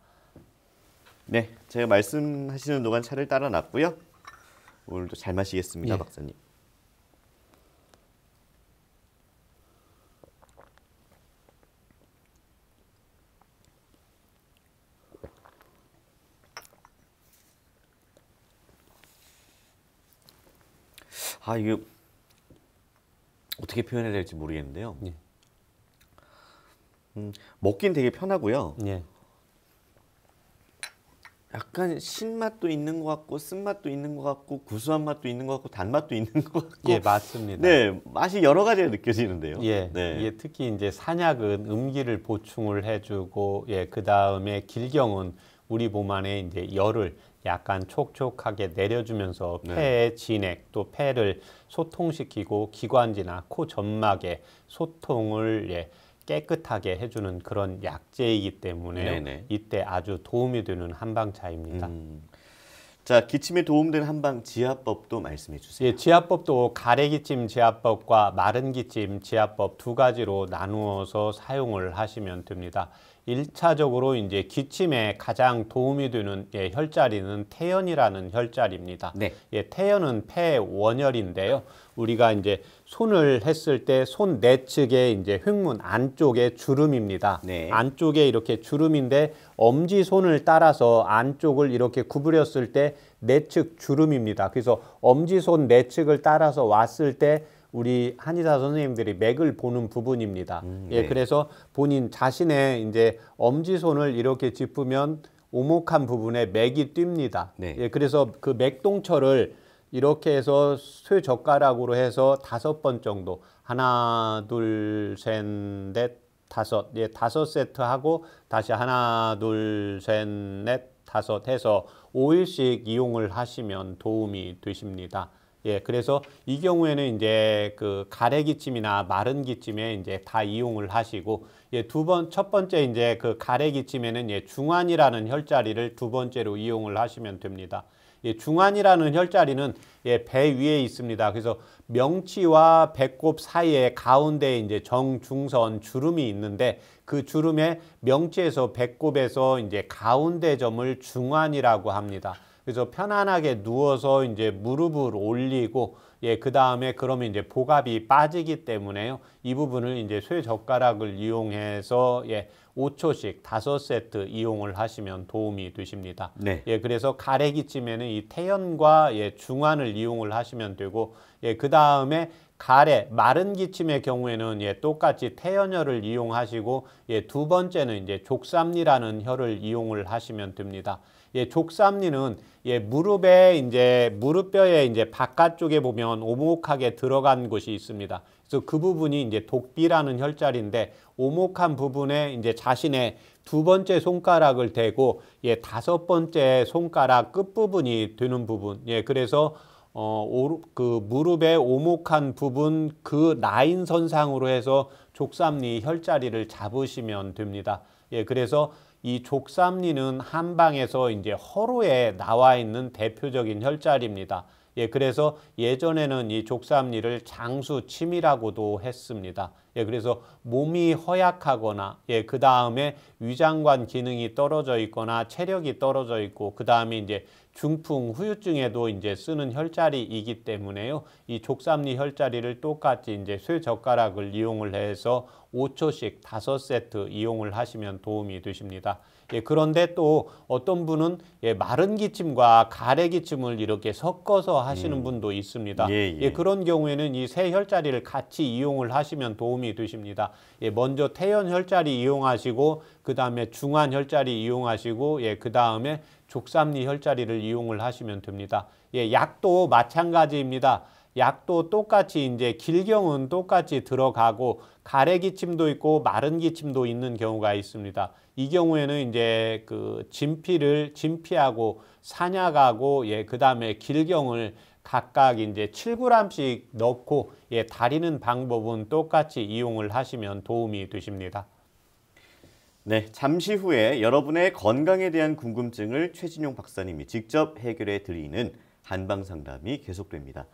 네, 제가 말씀하시는 동안 차를 따라 놨고요. 오늘도 잘 마시겠습니다, 예. 박사님. 아, 이게 어떻게 표현해야 될지 모르겠는데요. 예. 먹긴 되게 편하고요. 예. 약간 신맛도 있는 것 같고 쓴맛도 있는 것 같고 구수한 맛도 있는 것 같고 단맛도 있는 것 같고 예, 맞습니다. 네, 맛이 여러 가지가 느껴지는데요. 예, 네. 이게 특히 이제 산약은 음기를 보충을 해주고, 예, 그 다음에 길경은 우리 몸 안에 이제 열을 약간 촉촉하게 내려주면서 네. 폐의 진액 또 폐를 소통시키고 기관지나 코 점막의 소통을 예, 깨끗하게 해주는 그런 약재이기 때문에 네네. 이때 아주 도움이 되는 한방차입니다. 자, 기침에 도움되는 한방 지압법도 말씀해 주세요. 예, 지압법도 가래기침 지압법과 마른 기침 지압법 두 가지로 나누어서 사용을 하시면 됩니다. 1차적으로 이제 기침에 가장 도움이 되는 예, 혈자리는 태연이라는 혈자리입니다. 네. 예, 태연은 폐 원혈인데요. 우리가 이제 손을 했을 때 손 내측에 이제 횡문 안쪽에 주름입니다. 네. 안쪽에 이렇게 주름인데 엄지 손을 따라서 안쪽을 이렇게 구부렸을 때 내측 주름입니다. 그래서 엄지 손 내측을 따라서 왔을 때 우리 한의사 선생님들이 맥을 보는 부분입니다. 예, 네. 그래서 본인 자신의 이제 엄지 손을 이렇게 짚으면 오목한 부분에 맥이 뜁니다. 네. 예, 그래서 그 맥동철을 이렇게 해서 쇠젓가락으로 해서 5번 정도 하나 둘 셋 넷 다섯 예 5세트 하고 다시 하나 둘 셋 넷 다섯 해서 5일씩 이용을 하시면 도움이 되십니다. 예, 그래서 이 경우에는 이제 그 가래 기침이나 마른 기침에 이제 다 이용을 하시고 예, 첫 번째 이제 그 가래 기침에는 예, 중환이라는 혈자리를 두 번째로 이용을 하시면 됩니다. 예, 중환이라는 혈자리는 예, 배 위에 있습니다. 그래서 명치와 배꼽 사이에 가운데 이제 정중선 주름이 있는데 그 주름에 명치에서 배꼽에서 이제 가운데 점을 중환이라고 합니다. 그래서 편안하게 누워서 이제 무릎을 올리고 예, 그 다음에 그러면 이제 복압이 빠지기 때문에요. 이 부분을 이제 쇠젓가락을 이용해서 예, 5초씩 5세트 이용을 하시면 도움이 되십니다. 네. 예, 그래서 가래기침에는 이 태연과 예, 중환을 이용을 하시면 되고 예, 그 다음에 가래 마른 기침의 경우에는 예, 똑같이 태연혈을 이용하시고 예, 두 번째는 이제 족삼리라는 혈을 이용을 하시면 됩니다. 예, 족삼리는 예, 무릎에 이제 무릎뼈에 이제 바깥쪽에 보면 오목하게 들어간 곳이 있습니다. 그래서 그 부분이 이제 독비라는 혈자리인데 오목한 부분에 이제 자신의 두 번째 손가락을 대고 예, 다섯 번째 손가락 끝 부분이 되는 부분. 예, 그래서 그 무릎의 오목한 부분 그 라인 선상으로 해서 족삼리 혈자리를 잡으시면 됩니다. 예, 그래서 이 족삼리는 한방에서 이제 허로에 나와 있는 대표적인 혈자리입니다. 예, 그래서 예전에는 이 족삼리를 장수침이라고도 했습니다. 예, 그래서 몸이 허약하거나, 예, 그 다음에 위장관 기능이 떨어져 있거나 체력이 떨어져 있고, 그 다음에 이제 중풍, 후유증에도 이제 쓰는 혈자리이기 때문에요. 이 족삼리 혈자리를 똑같이 이제 쇠젓가락을 이용을 해서 5초씩 5세트 이용을 하시면 도움이 되십니다. 예, 그런데 또 어떤 분은 예, 마른 기침과 가래 기침을 이렇게 섞어서 하시는 분도 있습니다. 예, 그런 경우에는 이 세 혈자리를 같이 이용을 하시면 도움이 되십니다. 예, 먼저 태연 혈자리 이용하시고 그 다음에 중환 혈자리 이용하시고 예, 그 다음에 족삼리 혈자리를 이용을 하시면 됩니다. 예, 약도 마찬가지입니다. 약도 똑같이 이제 길경은 똑같이 들어가고 가래 기침도 있고 마른 기침도 있는 경우가 있습니다. 이 경우에는 이제 그 진피하고 산약하고 예, 그다음에 길경을 각각 이제 7g씩 넣고 예, 다리는 방법은 똑같이 이용을 하시면 도움이 되십니다. 네, 잠시 후에 여러분의 건강에 대한 궁금증을 최진용 박사님이 직접 해결해 드리는 한방 상담이 계속됩니다.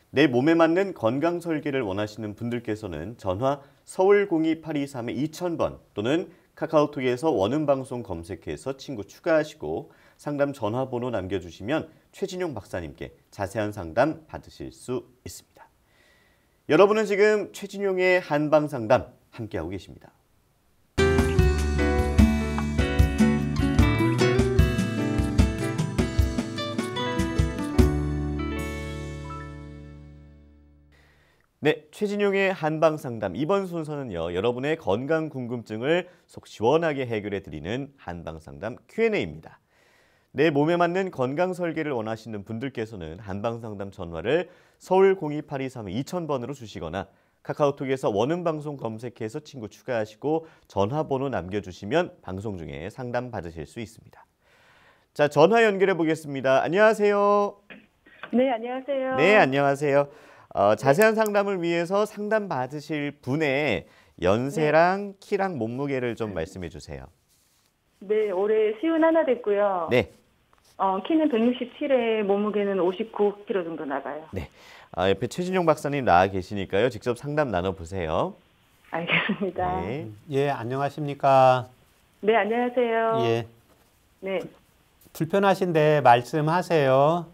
내 몸에 맞는 건강 설계를 원하시는 분들께서는 전화 서울 02823-2000번 또는 카카오톡에서 원음방송 검색해서 친구 추가하시고 상담 전화번호 남겨주시면 최진용 박사님께 자세한 상담 받으실 수 있습니다. 여러분은 지금 최진용의 한방 상담 함께하고 계십니다. 네, 최진용의 한방 상담 이번 순서는요. 여러분의 건강 궁금증을 속 시원하게 해결해 드리는 한방 상담 Q&A입니다. 내 몸에 맞는 건강 설계를 원하시는 분들께서는 한방 상담 전화를 서울 02823-2000번으로 주시거나 카카오톡에서 원음방송 검색해서 친구 추가하시고 전화번호 남겨주시면 방송 중에 상담 받으실 수 있습니다. 자, 전화 연결해 보겠습니다. 안녕하세요. 네, 안녕하세요. 네, 안녕하세요. 자세한 상담을 위해서 상담 받으실 분의 연세랑 키랑 몸무게를 좀 말씀해 주세요. 네, 올해 51 됐고요. 네. 키는 167에 몸무게는 59kg 정도 나가요. 네. 옆에 최진용 박사님 나와 계시니까요. 직접 상담 나눠보세요. 알겠습니다. 네. 예, 안녕하십니까? 네, 안녕하세요. 예. 네. 불편하신데 말씀하세요.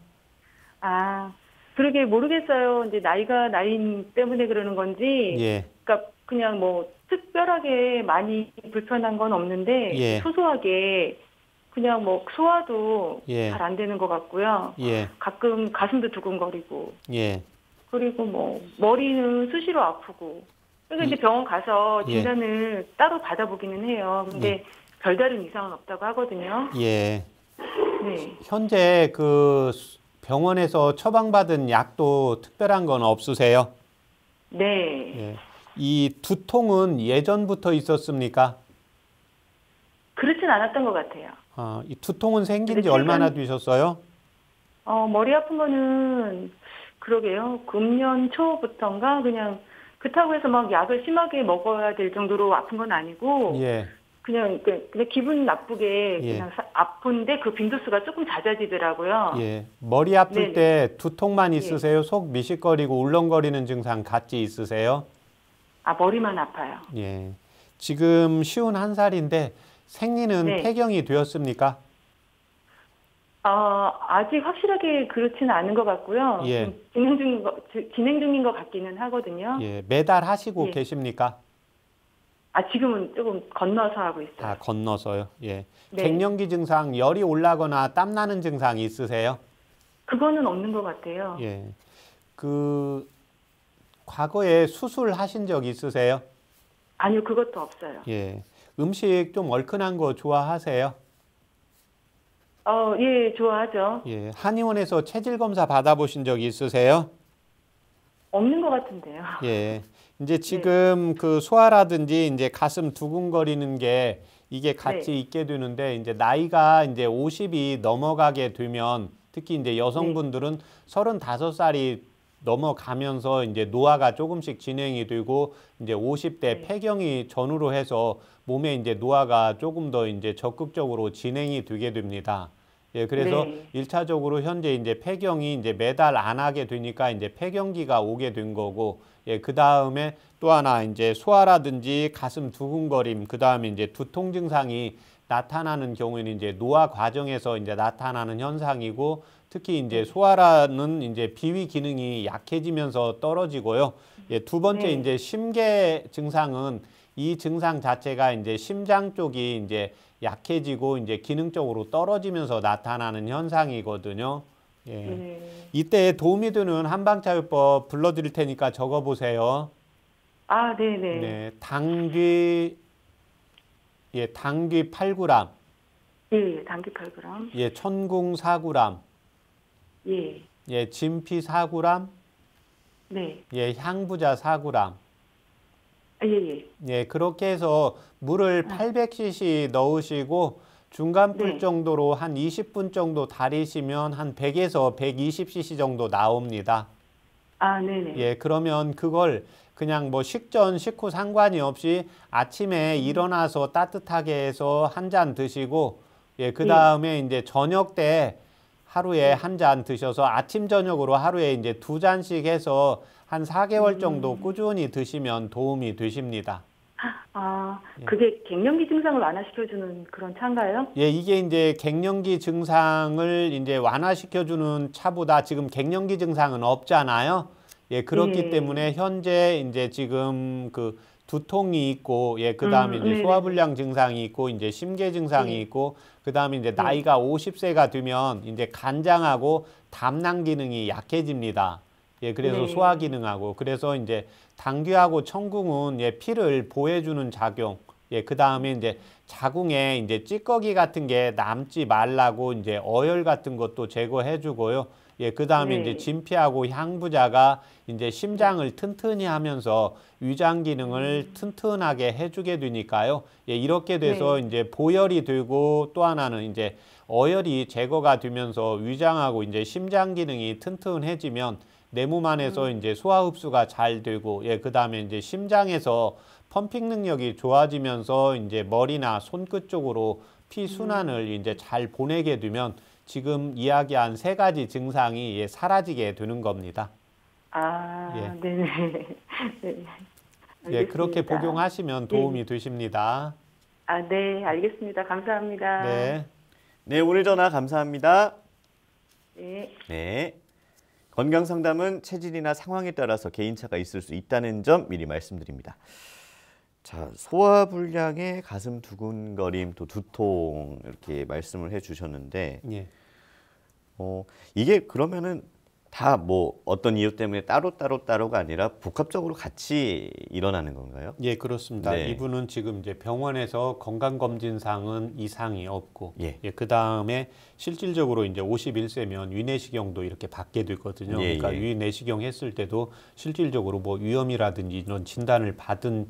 그러게 모르겠어요. 이제 나이가 나이 때문에 그러는 건지. 예. 그러니까 그냥 뭐 특별하게 많이 불편한 건 없는데 예. 소소하게 그냥 뭐 소화도 예. 잘 안 되는 것 같고요. 예. 가끔 가슴도 두근거리고. 예. 그리고 뭐 머리는 수시로 아프고. 그래서 이제 병원 가서 예. 진단을 따로 받아보기는 해요. 근데 예. 별다른 이상은 없다고 하거든요. 예. 네. 현재 그 병원에서 처방받은 약도 특별한 건 없으세요? 네. 예. 이 두통은 예전부터 있었습니까? 그렇진 않았던 것 같아요. 이 두통은 생긴 지 근데 얼마나 되셨어요? 머리 아픈 거는 그러게요. 금년 초부터인가 그냥 그렇다고 해서 막 약을 심하게 먹어야 될 정도로 아픈 건 아니고 예. 그냥 기분 나쁘게 예. 그냥 아픈데 그 빈도수가 조금 잦아지더라고요. 예. 머리 아플 네네. 때 두통만 예. 있으세요? 속 미식거리고 울렁거리는 증상 같이 있으세요? 아, 머리만 아파요. 예. 지금 51살인데 생리는 네. 폐경이 되었습니까? 아직 확실하게 그렇지는 않은 것 같고요. 예. 진행 중인 것 같기는 하거든요. 예. 매달 하시고 예. 계십니까? 지금은 조금 건너서 하고 있어요. 다 건너서요. 예. 네. 갱년기 증상, 열이 올라거나 땀 나는 증상 있으세요? 그거는 없는 것 같아요. 예. 과거에 수술하신 적 있으세요? 아니요, 그것도 없어요. 예. 음식 좀 얼큰한 거 좋아하세요? 예, 좋아하죠. 예. 한의원에서 체질 검사 받아보신 적 있으세요? 없는 것 같은데요. 예. 이제 지금 그 소화라든지 이제 가슴 두근거리는 게 이게 같이 네. 있게 되는데 이제 나이가 이제 50이 넘어가게 되면 특히 이제 여성분들은 35살이 넘어가면서 이제 노화가 조금씩 진행이 되고 이제 50대 네. 폐경이 전후로 해서 몸에 이제 노화가 조금 더 이제 적극적으로 진행이 되게 됩니다. 예, 그래서 네. 1차적으로 현재 이제 폐경이 이제 매달 안 하게 되니까 이제 폐경기가 오게 된 거고, 예, 그 다음에 또 하나 이제 소화라든지 가슴 두근거림, 그 다음에 이제 두통 증상이 나타나는 경우에는 이제 노화 과정에서 이제 나타나는 현상이고, 특히 이제 소화라는 이제 비위 기능이 약해지면서 떨어지고요. 예, 두 번째 네. 이제 심계 증상은 이 증상 자체가 이제 심장 쪽이 이제 약해지고 이제 기능적으로 떨어지면서 나타나는 현상이거든요. 예. 네. 이때 도움이 되는 한방차요법 불러드릴 테니까 적어보세요. 네네. 네, 당귀 8g, 예, 당귀 8g. 예, 천궁 4g, 예. 예, 진피 4g, 네. 예, 향부자 4g. 예. 예, 그렇게 해서 물을 800cc 넣으시고 중간불 네. 정도로 한 20분 정도 달이시면 한 100에서 120cc 정도 나옵니다. 네네. 예, 그러면 그걸 그냥 뭐 식전, 식후 상관이 없이 아침에 일어나서 따뜻하게 해서 한 잔 드시고, 예, 그 다음에 이제 저녁 때 하루에 한 잔 드셔서 아침, 저녁으로 하루에 이제 2잔씩 해서 한 4개월 정도 꾸준히 드시면 도움이 되십니다. 그게 갱년기 증상을 완화시켜주는 그런 차인가요? 예, 이게 이제 갱년기 증상을 이제 완화시켜주는 차보다 지금 갱년기 증상은 없잖아요. 예, 그렇기 예. 때문에 현재 이제 지금 그 두통이 있고, 예, 그 다음에 이제 네네. 소화불량 증상이 있고, 이제 심계 증상이 네. 있고, 그 다음에 이제 나이가 50세가 되면 이제 간장하고 담낭 기능이 약해집니다. 예, 그래서 네. 소화 기능하고, 그래서 이제 당귀하고 청궁은 예, 피를 보해주는 작용, 예, 그 다음에 이제 자궁에 이제 찌꺼기 같은 게 남지 말라고 이제 어혈 같은 것도 제거해주고요. 예, 그 다음에 네. 이제 진피하고 향부자가 이제 심장을 튼튼히 하면서 위장 기능을 튼튼하게 해주게 되니까요. 예, 이렇게 돼서 이제 보혈이 되고 또 하나는 이제 어혈이 제거가 되면서 위장하고 이제 심장 기능이 튼튼해지면 내 몸 안에서 이제 소화 흡수가 잘 되고, 예, 그 다음에 이제 심장에서 펌핑 능력이 좋아지면서 이제 머리나 손끝 쪽으로 피 순환을 이제 잘 보내게 되면 지금 이야기한 3가지 증상이 예, 사라지게 되는 겁니다. 예. 네네. 네. 예, 그렇게 알겠습니다. 복용하시면 도움이 되십니다. 네, 알겠습니다. 감사합니다. 네. 네, 오늘 전화 감사합니다. 네. 네. 건강 상담은 체질이나 상황에 따라서 개인차가 있을 수 있다는 점 미리 말씀드립니다. 자, 소화불량에 가슴 두근거림, 또 두통 이렇게 말씀을 해주셨는데, 예. 이게 그러면은 다 뭐 어떤 이유 때문에 따로가 아니라 복합적으로 같이 일어나는 건가요? 예, 그렇습니다. 네. 이분은 지금 이제 병원에서 건강검진상은 이상이 없고, 예. 예, 그 다음에 실질적으로 이제 51세면 위내시경도 이렇게 받게 되거든요. 예, 그러니까 예. 위내시경 했을 때도 실질적으로 뭐 위염이라든지 이런 진단을 받은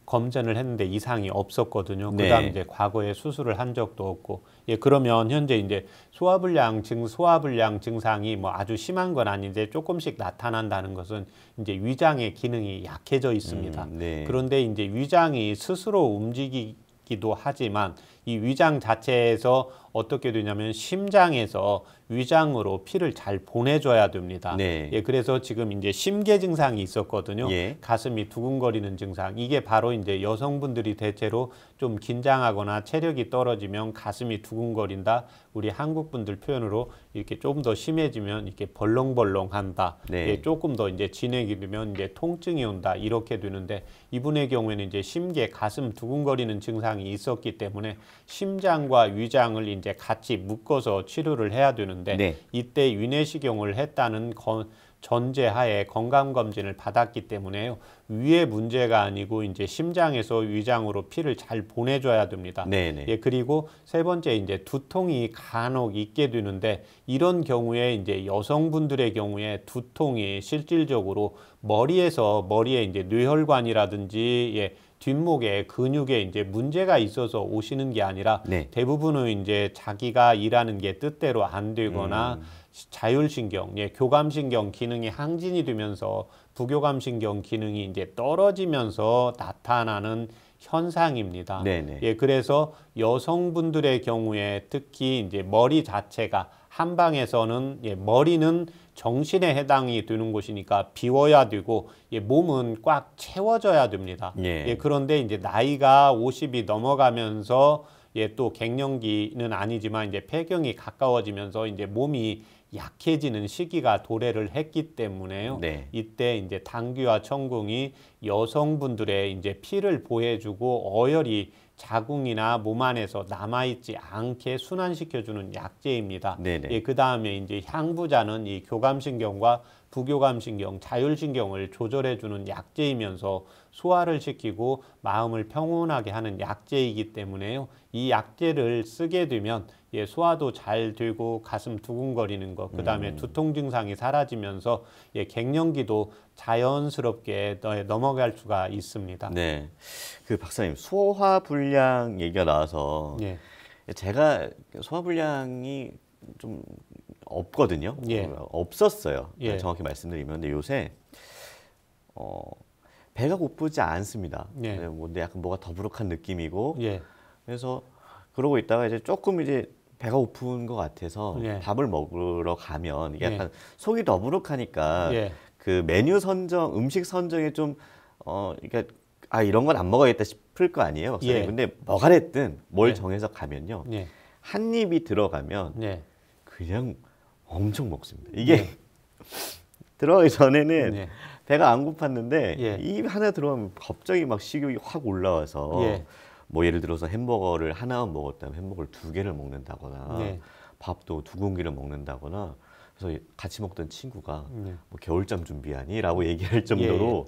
검진을 했는데 이상이 없었거든요. 네. 그다음 이제 과거에 수술을 한 적도 없고, 예, 그러면 현재 이제 소화불량 증상이 뭐 아주 심한 건 아닌데 조금씩 나타난다는 것은 이제 위장의 기능이 약해져 있습니다. 네. 그런데 이제 위장이 스스로 움직이지 기도 하지만 이 위장 자체에서 어떻게 되냐면 심장에서 위장으로 피를 잘 보내줘야 됩니다. 네. 예, 그래서 지금 이제 심계 증상이 있었거든요. 예. 가슴이 두근거리는 증상. 이게 바로 이제 여성분들이 대체로 좀 긴장하거나 체력이 떨어지면 가슴이 두근거린다. 우리 한국 분들 표현으로 이렇게 좀 더 심해지면 이렇게 벌렁벌렁한다. 네. 예, 조금 더 이제 진행이 되면 이제 통증이 온다. 이렇게 되는데 이분의 경우에는 이제 심계, 가슴 두근거리는 증상이 있었기 때문에 심장과 위장을 이제 같이 묶어서 치료를 해야 되는데 네. 이때 위내시경을 했다는 전제하에 건강검진을 받았기 때문에요. 위의 문제가 아니고 이제 심장에서 위장으로 피를 잘 보내줘야 됩니다. 네네. 예, 그리고 세 번째 이제 두통이 간혹 있게 되는데 이런 경우에 이제 여성분들의 경우에 두통이 실질적으로 머리에 이제 뇌혈관이라든지 예, 뒷목에 근육에 이제 문제가 있어서 오시는 게 아니라 네. 대부분은 이제 자기가 일하는 게 뜻대로 안 되거나 자율신경, 예, 교감신경 기능이 항진이 되면서 부교감신경 기능이 이제 떨어지면서 나타나는 현상입니다. 네네. 예, 그래서 여성분들의 경우에 특히 이제 머리 자체가 한방에서는 예, 머리는 정신에 해당이 되는 곳이니까 비워야 되고 예, 몸은 꽉 채워져야 됩니다. 예. 예, 그런데 이제 나이가 50이 넘어가면서 예, 또 갱년기는 아니지만 이제 폐경이 가까워지면서 이제 몸이 약해지는 시기가 도래를 했기 때문에요. 네. 이때 이제 당귀와 청궁이 여성분들의 이제 피를 보해주고 어혈이 자궁이나 몸 안에서 남아있지 않게 순환시켜주는 약재입니다. 네네. 예, 그 다음에 이제 향부자는 이 교감신경과 부교감신경, 자율신경을 조절해주는 약재이면서 소화를 시키고 마음을 평온하게 하는 약재이기 때문에요. 이 약재를 쓰게 되면 예, 소화도 잘 되고 가슴 두근거리는 것, 그 다음에 두통 증상이 사라지면서 예, 갱년기도 자연스럽게 넘어갈 수가 있습니다. 네. 그 박사님, 소화불량 얘기가 나와서 예. 제가 소화불량이 좀 없거든요. 예. 없었어요. 예. 정확히 말씀드리면. 근데 요새 배가 고프지 않습니다. 예. 근데 약간 뭐가 더부룩한 느낌이고 예. 그래서 그러고 있다가 이제 조금 이제 배가 고픈 것 같아서 예. 밥을 먹으러 가면 이게 예. 약간 속이 더부룩하니까 예. 그 메뉴 선정, 음식 선정에 좀 그러니까 아 이런 건 안 먹어야겠다 싶을 거 아니에요, 박사님. 예. 근데 뭐가 됐든 뭘 예. 정해서 가면요, 예. 한 입이 들어가면 예. 그냥 엄청 먹습니다. 이게 예. 들어가기 전에는 예. 배가 안 고팠는데 예. 입 하나 들어가면 갑자기 막 식욕이 확 올라와서 예. 뭐 예를 들어서 햄버거를 하나만 먹었다면 햄버거를 2개를 먹는다거나 네. 밥도 2공기를 먹는다거나 그래서 같이 먹던 친구가 네. 뭐 겨울잠 준비하니? 라고 얘기할 정도로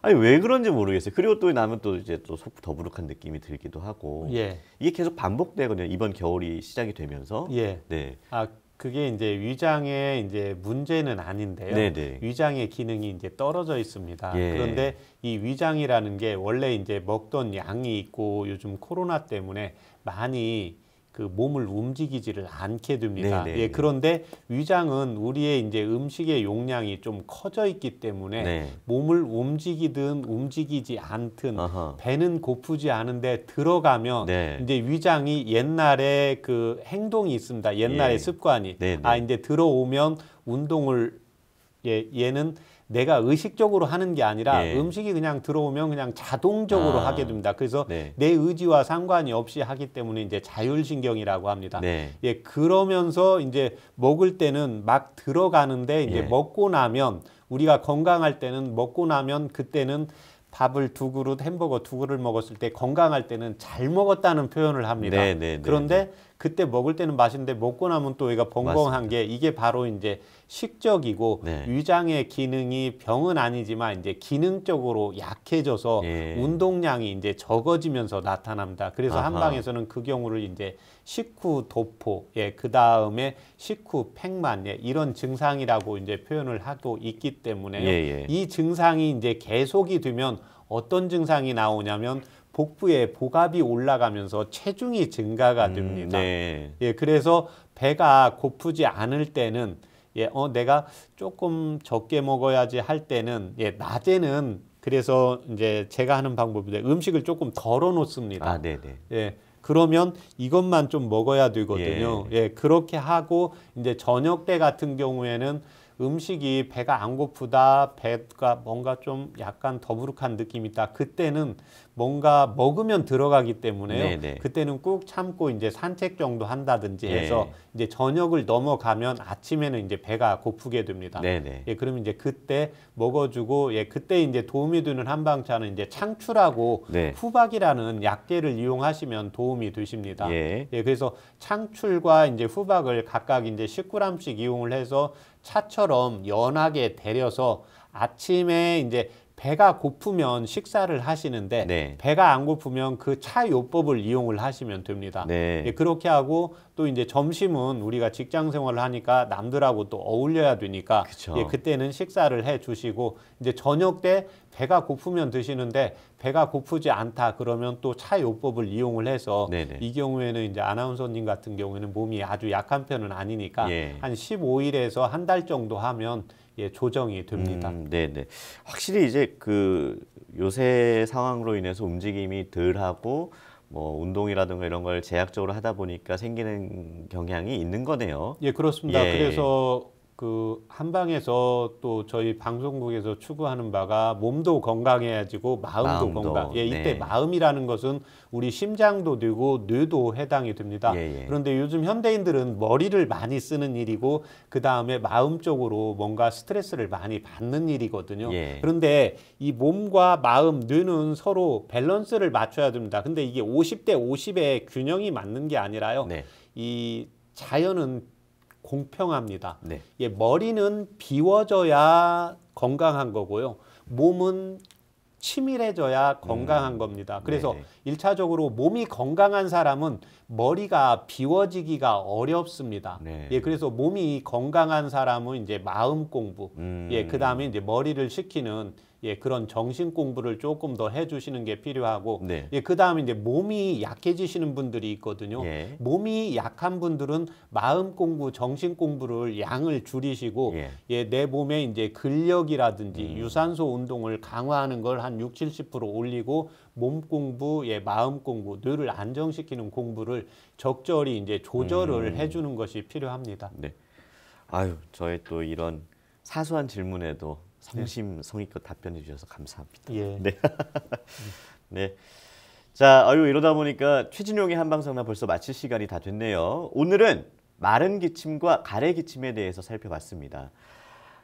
아니 왜 그런지 모르겠어요. 그리고 또 나면 또 이제 또 속 더부룩한 느낌이 들기도 하고 예. 이게 계속 반복되거든요. 이번 겨울이 시작이 되면서. 예. 네. 아, 그게 이제 위장의 이제 문제는 아닌데요. 네네. 위장의 기능이 이제 떨어져 있습니다. 예. 그런데 이 위장이라는 게 원래 이제 먹던 양이 있고 요즘 코로나 때문에 많이 그 몸을 움직이지를 않게 됩니다. 네네. 예, 그런데 위장은 우리의 이제 음식의 용량이 좀 커져 있기 때문에 네. 몸을 움직이든 움직이지 않든 아하. 배는 고프지 않은데 들어가면 네. 이제 위장이 옛날에 그 행동이 있습니다. 옛날에 예. 습관이. 네네. 아, 이제 들어오면 운동을 얘는 내가 의식적으로 하는 게 아니라 예. 음식이 그냥 들어오면 그냥 자동적으로 아. 하게 됩니다. 그래서 네. 내 의지와 상관이 없이 하기 때문에 이제 자율신경이라고 합니다. 네. 예, 그러면서 이제 먹을 때는 막 들어가는데 이제 예. 먹고 나면 우리가 건강할 때는 먹고 나면 그때는 밥을 2그릇, 햄버거 2그릇 먹었을 때 건강할 때는 잘 먹었다는 표현을 합니다. 네, 네, 네, 그런데 그때 먹을 때는 맛있는데 먹고 나면 또 얘가 벙벙한 맞습니다. 게 이게 바로 이제 식적이고 네. 위장의 기능이 병은 아니지만 이제 기능적으로 약해져서 예. 운동량이 이제 적어지면서 나타납니다. 그래서 아하. 한방에서는 그 경우를 이제 식후 도포, 예, 그 다음에 식후 팽만, 예, 이런 증상이라고 이제 표현을 하고 있기 때문에요. 예, 예. 이 증상이 이제 계속이 되면 어떤 증상이 나오냐면 복부에 복압이 올라가면서 체중이 증가가 됩니다. 네. 예, 그래서 배가 고프지 않을 때는 예, 내가 조금 적게 먹어야지 할 때는 예, 낮에는 그래서 이제 제가 하는 방법인데 음식을 조금 덜어 놓습니다. 아, 네네. 예. 그러면 이것만 좀 먹어야 되거든요. 예. 그렇게 하고 이제 저녁 때 같은 경우에는 음식이 배가 안 고프다, 배가 뭔가 좀 약간 더부룩한 느낌이 있다. 그때는 뭔가 먹으면 들어가기 때문에요. 네네. 그때는 꾹 참고 이제 산책 정도 한다든지 예. 해서 이제 저녁을 넘어가면 아침에는 이제 배가 고프게 됩니다. 네네. 예, 그러면 이제 그때 먹어주고, 예, 그때 이제 도움이 되는 한방차는 이제 창출하고 네. 후박이라는 약재를 이용하시면 도움이 되십니다. 예. 예, 그래서 창출과 이제 후박을 각각 이제 10g씩 이용을 해서 차처럼 연하게 데려서 아침에 이제 배가 고프면 식사를 하시는데 네. 배가 안 고프면 그 차 요법을 이용을 하시면 됩니다. 네. 예, 그렇게 하고 또 이제 점심은 우리가 직장 생활을 하니까 남들하고 또 어울려야 되니까 그쵸. 예, 그때는 식사를 해 주시고 이제 저녁 때 배가 고프면 드시는데 배가 고프지 않다 그러면 또 차 요법을 이용을 해서 네네. 이 경우에는 이제 아나운서님 같은 경우에는 몸이 아주 약한 편은 아니니까 예. 한 15일에서 한 달 정도 하면 예, 조정이 됩니다. 네네. 확실히 이제 그 요새 상황으로 인해서 움직임이 덜하고 뭐 운동이라든가 이런 걸 제약적으로 하다 보니까 생기는 경향이 있는 거네요. 예, 그렇습니다. 예. 그래서 그 한방에서 또 저희 방송국에서 추구하는 바가 몸도 건강해야지고 마음도 건강. 예, 이때 네. 마음이라는 것은 우리 심장도 되고 뇌도 해당이 됩니다. 예, 예. 그런데 요즘 현대인들은 머리를 많이 쓰는 일이고 그 다음에 마음 쪽으로 뭔가 스트레스를 많이 받는 일이거든요. 예. 그런데 이 몸과 마음, 뇌는 서로 밸런스를 맞춰야 됩니다. 근데 이게 50대 50의 균형이 맞는 게 아니라요. 네. 이 자연은 공평합니다. 네. 예, 머리는 비워져야 건강한 거고요. 몸은 치밀해져야 건강한 겁니다. 그래서 네네. 일차적으로 몸이 건강한 사람은 머리가 비워지기가 어렵습니다. 네. 예, 그래서 몸이 건강한 사람은 이제 마음 공부, 예, 그 다음에 이제 머리를 식히는 예, 그런 정신 공부를 조금 더 해주시는 게 필요하고, 네. 예, 그 다음에 이제 몸이 약해지시는 분들이 있거든요. 예. 몸이 약한 분들은 마음 공부, 정신 공부를 양을 줄이시고, 예. 예, 내 몸에 이제 근력이라든지 유산소 운동을 강화하는 걸 한 60, 70% 올리고 몸 공부, 예, 마음 공부, 뇌를 안정시키는 공부를 적절히 이제 조절을 해주는 것이 필요합니다. 네. 아유, 저의 또 이런 사소한 질문에도 성심성의껏 답변해 주셔서 감사합니다. 예. 네. 네. 자, 아유 이러다 보니까 최진용의 한방상담 벌써 마칠 시간이 다 됐네요. 오늘은 마른 기침과 가래 기침에 대해서 살펴봤습니다.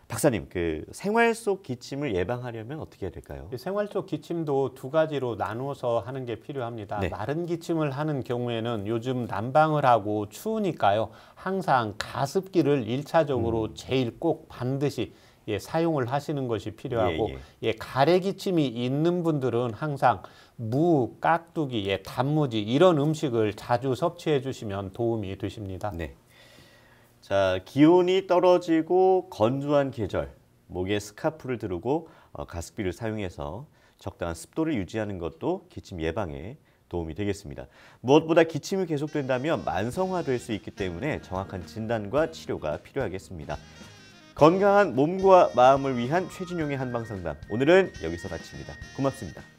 박사님, 그 생활 속 기침을 예방하려면 어떻게 해야 될까요? 생활 속 기침도 두 가지로 나누어서 하는 게 필요합니다. 네. 마른 기침을 하는 경우에는 요즘 난방을 하고 추우니까요. 항상 가습기를 일차적으로 제일 꼭 반드시 예, 사용을 하시는 것이 필요하고 예, 가래 기침이 있는 분들은 항상 무, 깍두기, 예, 단무지 이런 음식을 자주 섭취해 주시면 도움이 되십니다. 네. 자, 기온이 떨어지고 건조한 계절, 목에 스카프를 두르고 가습기를 사용해서 적당한 습도를 유지하는 것도 기침 예방에 도움이 되겠습니다. 무엇보다 기침이 계속된다면 만성화될 수 있기 때문에 정확한 진단과 치료가 필요하겠습니다. 건강한 몸과 마음을 위한 최진용의 한방상담, 오늘은 여기서 마칩니다. 고맙습니다.